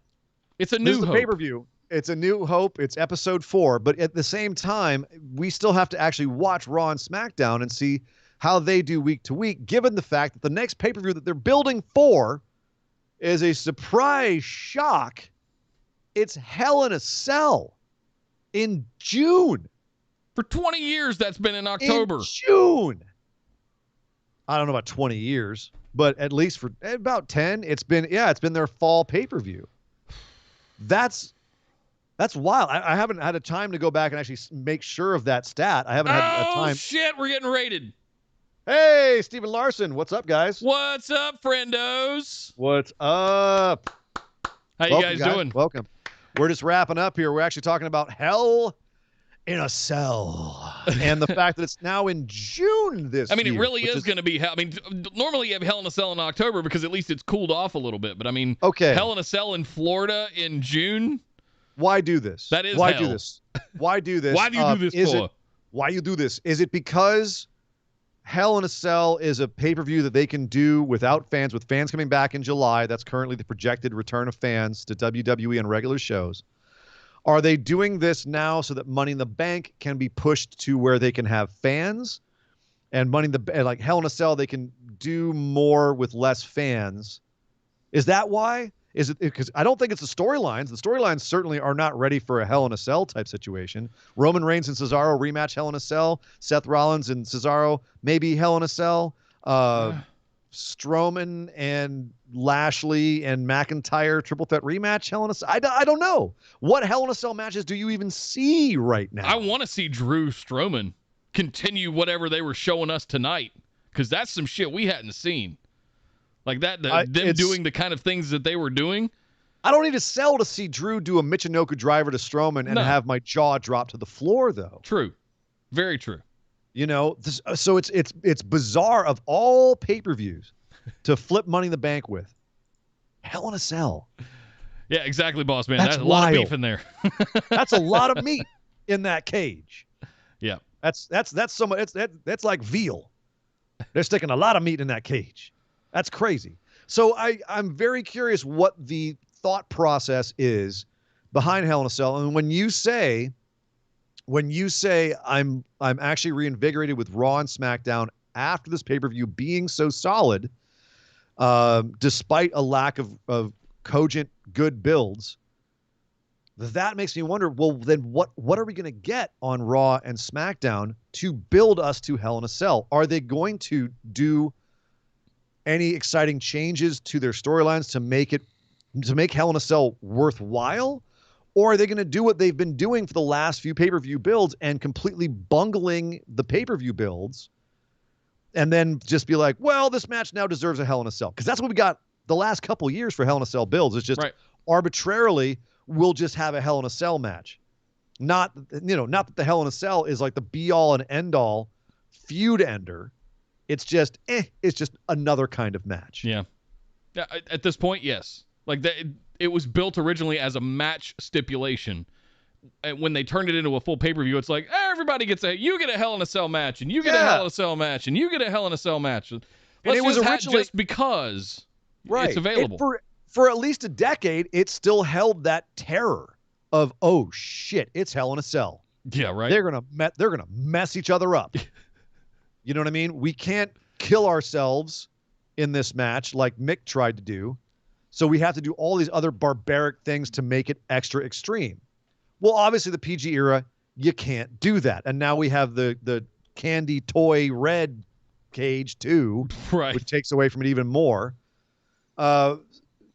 it's a new hope. Pay-per-view. It's a new hope. It's episode 4, but at the same time, we still have to actually watch Raw and SmackDown and see how they do week to week, given the fact that the next pay-per-view that they're building for is a surprise shock. It's Hell in a Cell. In June. For 20 years, that's been in October. In June. I don't know about 20 years, but at least for about 10, it's been their fall pay-per-view. That's wild. I haven't had a time to go back and actually make sure of that stat. I haven't had a time. Oh, shit, we're getting rated. Hey, Steven Larson. What's up, guys? What's up, friendos? What's up? How you guys doing? Welcome. We're just wrapping up here. We're actually talking about Hell in a Cell and the fact that it's now in June this year. I mean, it really is going to be hell. I mean, normally you have Hell in a Cell in October because at least it's cooled off a little bit. But I mean, okay. Hell in a Cell in Florida in June. Why do this? That is why hell. do this? Why do this? Why do you do this for? Why you do this? Is it because Hell in a Cell is a pay-per-view that they can do without fans, with fans coming back in July? That's currently the projected return of fans to WWE and regular shows. Are they doing this now so that Money in the Bank can be pushed to where they can have fans, and like Hell in a Cell, they can do more with less fans? Is that why? Is it because I don't think it's the storylines. The storylines certainly are not ready for a Hell in a Cell type situation. Roman Reigns and Cesaro rematch, Hell in a Cell. Seth Rollins and Cesaro, maybe Hell in a Cell. Strowman and Lashley and McIntyre triple threat rematch, Hell in a Cell. I don't know. What Hell in a Cell matches do you even see right now? I want to see Drew Strowman continue whatever they were showing us tonight, because that's some shit we hadn't seen. Like that, them doing the kind of things that they were doing. I don't need a cell to see Drew do a Michinoku driver to Strowman and have my jaw drop to the floor, though. True. Very true. You know, so it's bizarre of all pay-per-views to flip Money in the Bank with. Hell in a Cell. Yeah, exactly, boss man. That's a lot of wild. beef in there. That's a lot of meat in that cage. Yeah. That's so much. That's like veal. They're sticking a lot of meat in that cage. That's crazy. So I'm very curious what the thought process is behind Hell in a Cell. And when you say I'm actually reinvigorated with Raw and SmackDown after this pay-per-view being so solid, despite a lack of cogent good builds, that makes me wonder, well, then what are we going to get on Raw and SmackDown to build us to Hell in a Cell? Are they going to do any exciting changes to their storylines to make Hell in a Cell worthwhile? Or are they going to do what they've been doing for the last few pay-per-view builds and completely bungling the pay-per-view builds and then just be like, well, this match now deserves a Hell in a Cell? Because that's what we got the last couple years for Hell in a Cell builds. It's just arbitrarily we'll just have a Hell in a Cell match. Not that the Hell in a Cell is like the be-all and end-all feud ender. It's just another kind of match. Yeah. At this point, yes. Like it was built originally as a match stipulation. And when they turned it into a full pay-per-view, it's like everybody gets you get a Hell in a Cell match, and you get a Hell in a Cell match, and you get a Hell in a Cell match. Let's and it was originally just because it's available. For at least a decade, it still held that terror of, oh shit, it's Hell in a Cell. Yeah, right. They're gonna mess each other up. You know what I mean? We can't kill ourselves in this match like Mick tried to do. So we have to do all these other barbaric things to make it extra extreme. Well, obviously the PG era, you can't do that. And now we have the candy toy red cage too, which takes away from it even more. I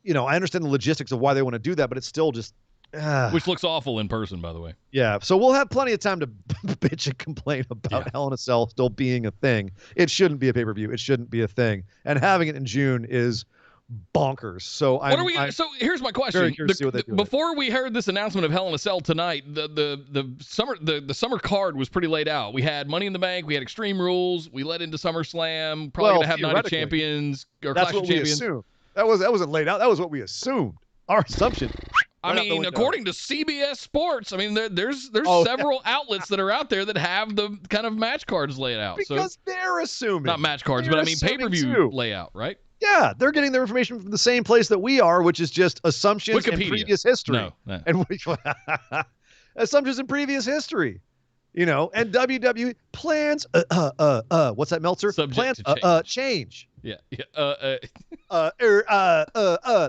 understand the logistics of why they want to do that, but it's still just which looks awful in person, by the way. Yeah, so we'll have plenty of time to bitch and complain about Hell in a Cell still being a thing. It shouldn't be a pay-per-view. It shouldn't be a thing. And having it in June is bonkers. So So here's my question. Very curious to see what they do. Before we heard this announcement of Hell in a Cell tonight, the summer card was pretty laid out. We had Money in the Bank, we had Extreme Rules, we led into SummerSlam, probably going to have Night of Champions or Clash of Champions. Assumed. That wasn't laid out. That was what we assumed. Our assumption. I mean, according to CBS Sports, I mean, there's several outlets that are out there that have the kind of match cards laid out. Because they're assuming. Not match cards, but I mean pay-per-view layout, right? Yeah, they're getting their information from the same place that we are, which is just assumptions and previous history. No. And assumptions in previous history. And WWE plans what's that, Meltzer? Subject plans to change. Yeah.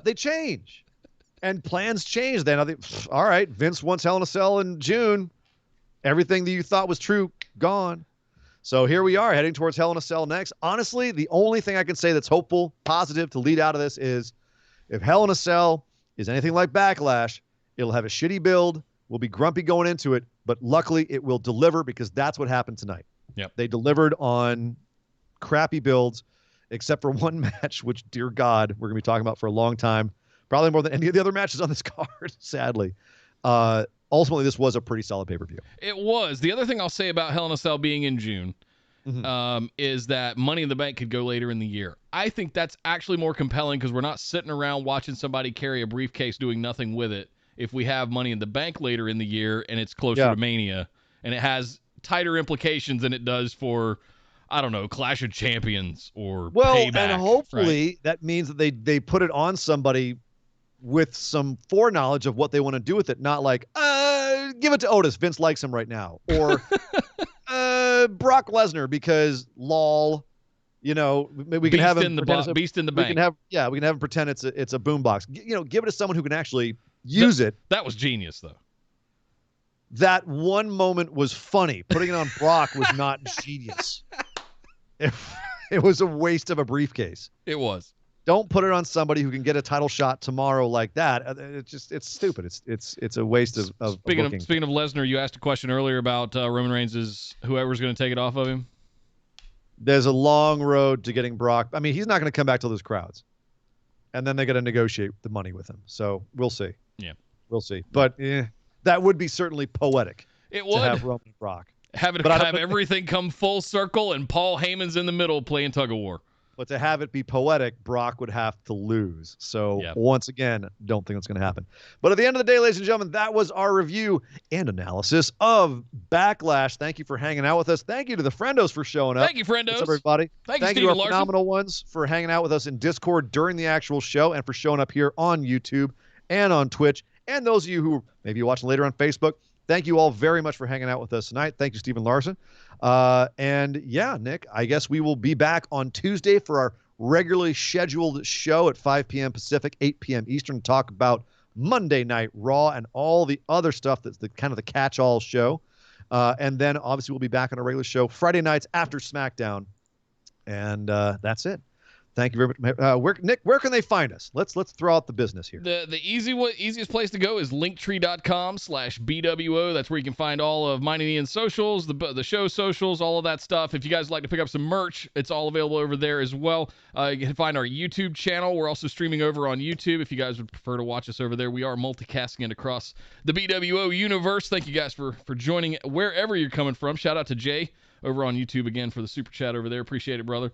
They change. And plans change then. All right, Vince wants Hell in a Cell in June. Everything that you thought was true, gone. So here we are heading towards Hell in a Cell next. Honestly, the only thing I can say that's hopeful, positive to lead out of this is if Hell in a Cell is anything like Backlash, it'll have a shitty build. We'll be grumpy going into it, but luckily it will deliver because that's what happened tonight. Yep. They delivered on crappy builds, except for one match, which, dear God, we're going to be talking about for a long time. Probably more than any of the other matches on this card, sadly. Ultimately, this was a pretty solid pay-per-view. It was. The other thing I'll say about Hell in a Cell being in June is that Money in the Bank could go later in the year. I think that's actually more compelling because we're not sitting around watching somebody carry a briefcase doing nothing with it if we have Money in the Bank later in the year and it's closer to Mania. And it has tighter implications than it does for, I don't know, Clash of Champions or Payback. And hopefully that means that they put it on somebody with some foreknowledge of what they want to do with it, not like, give it to Otis. Vince likes him right now. Or Brock Lesnar because lol, we can have him Beast in the Bank. We can have him pretend it's a boombox. Give it to someone who can actually use it. That was genius, though. That one moment was funny. Putting it on Brock was not genius. It was a waste of a briefcase. It was. Don't put it on somebody who can get a title shot tomorrow like that. It's stupid. It's a waste of speaking of Lesnar, you asked a question earlier about Roman Reigns is whoever's going to take it off of him. There's a long road to getting Brock. I mean, he's not going to come back to those crowds, and then they got to negotiate the money with him. So we'll see. Yeah, we'll see. But that would be certainly poetic. It would to have Roman and Brock. Have everything come full circle and Paul Heyman's in the middle playing tug of war. But to have it be poetic, Brock would have to lose. So once again, don't think that's going to happen. But at the end of the day, ladies and gentlemen, that was our review and analysis of Backlash. Thank you for hanging out with us. Thank you to the friendos for showing up. Thank you, friendos. What's up, everybody? Thank you to our phenomenal ones for hanging out with us in Discord during the actual show and for showing up here on YouTube and on Twitch. And those of you who maybe you're watching later on Facebook, thank you all very much for hanging out with us tonight. Thank you, Stephen Larson. Nick, I guess we will be back on Tuesday for our regularly scheduled show at 5 p.m. Pacific, 8 p.m. Eastern to talk about Monday Night Raw and all the other stuff that's the kind of the catch-all show. And then obviously we'll be back on a regular show Friday nights after SmackDown. And that's it. Thank you very much. Nick, where can they find us? Let's throw out the business here. The easiest place to go is linktree.com/BWO. That's where you can find all of Mine and Ian's socials, the show socials, all of that stuff. If you guys like to pick up some merch, it's all available over there as well. You can find our YouTube channel. We're also streaming over on YouTube. If you guys would prefer to watch us over there, we are multicasting it across the BWO universe. Thank you guys for joining wherever you're coming from. Shout out to Jay over on YouTube again for the super chat over there. Appreciate it, brother.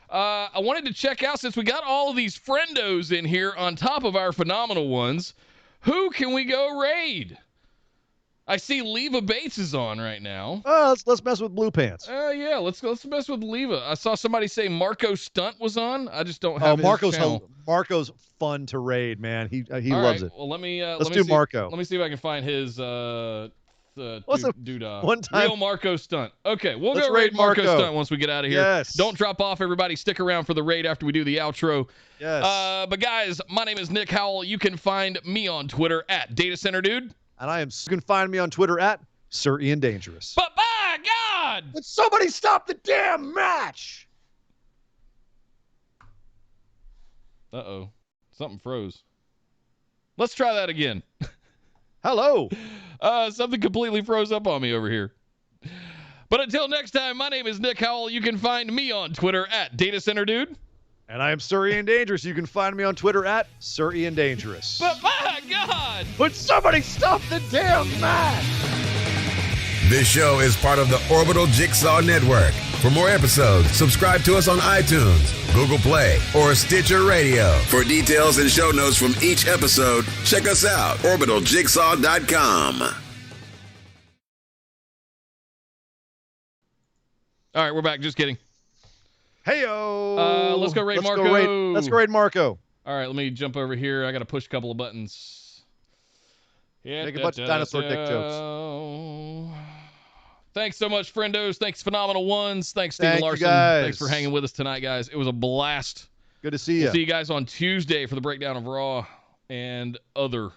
I wanted to check out, since we got all of these friendos in here on top of our phenomenal ones, who can we go raid? I see Leva Bates is on right now. Let's mess with Blue Pants. Yeah, let's mess with Leva. I saw somebody say Marco Stunt was on. I just don't have his channel. Marco's fun to raid, man. He loves it. Well, let's do Marco. Let me see if I can find his doodah. One time. Real Marco Stunt. Okay, we'll go raid Marco Stunt once we get out of here. Yes. Don't drop off, everybody. Stick around for the raid after we do the outro. Yes. But guys, my name is Nick Howell. You can find me on Twitter at DataCenterDude. And you can find me on Twitter at Sir Ian Dangerous. But by God! Would somebody stop the damn match? Uh-oh. Something froze. Let's try that again. Hello. Something completely froze up on me over here. But until next time, my name is Nick Howell. You can find me on Twitter at DataCenterDude. And I am Sir Ian Dangerous. You can find me on Twitter at Sir Ian Dangerous. But by God! Would somebody stop the damn match? This show is part of the Orbital Jigsaw Network. For more episodes, subscribe to us on iTunes, Google Play, or Stitcher Radio. For details and show notes from each episode, check us out, orbitaljigsaw.com. All right, we're back. Just kidding. Hey-o. Let's go raid Marco. Let's go raid Marco. All right, let me jump over here. I got to push a couple of buttons. Make a bunch of dinosaur dick jokes. Thanks so much, friendos. Thanks, phenomenal ones. Thanks, Stephen Larson. Thanks for hanging with us tonight, guys. It was a blast. Good to see you. We'll see you guys on Tuesday for the breakdown of Raw and other,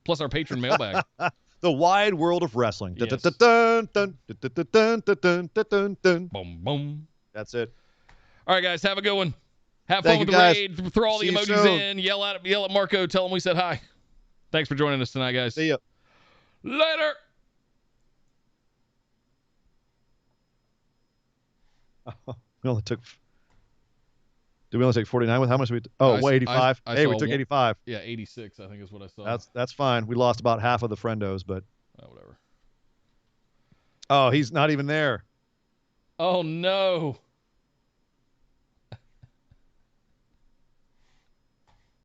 plus our patron mailbag. the wide world of wrestling. Yes. Boom, boom. That's it. All right, guys, have a good one. Have Thank fun with you, the guys. raid. Throw all the See you emojis soon. in. Yell at Marco. Tell him we said hi. Thanks for joining us tonight, guys. See ya. Later. We only took. Did we only take 49 with how much we? Oh, 85. I Hey, saw we took 85. Yeah, 86, I think is what I saw. That's fine. We lost about half of the friendos, but. Whatever. Oh, he's not even there. Oh, no.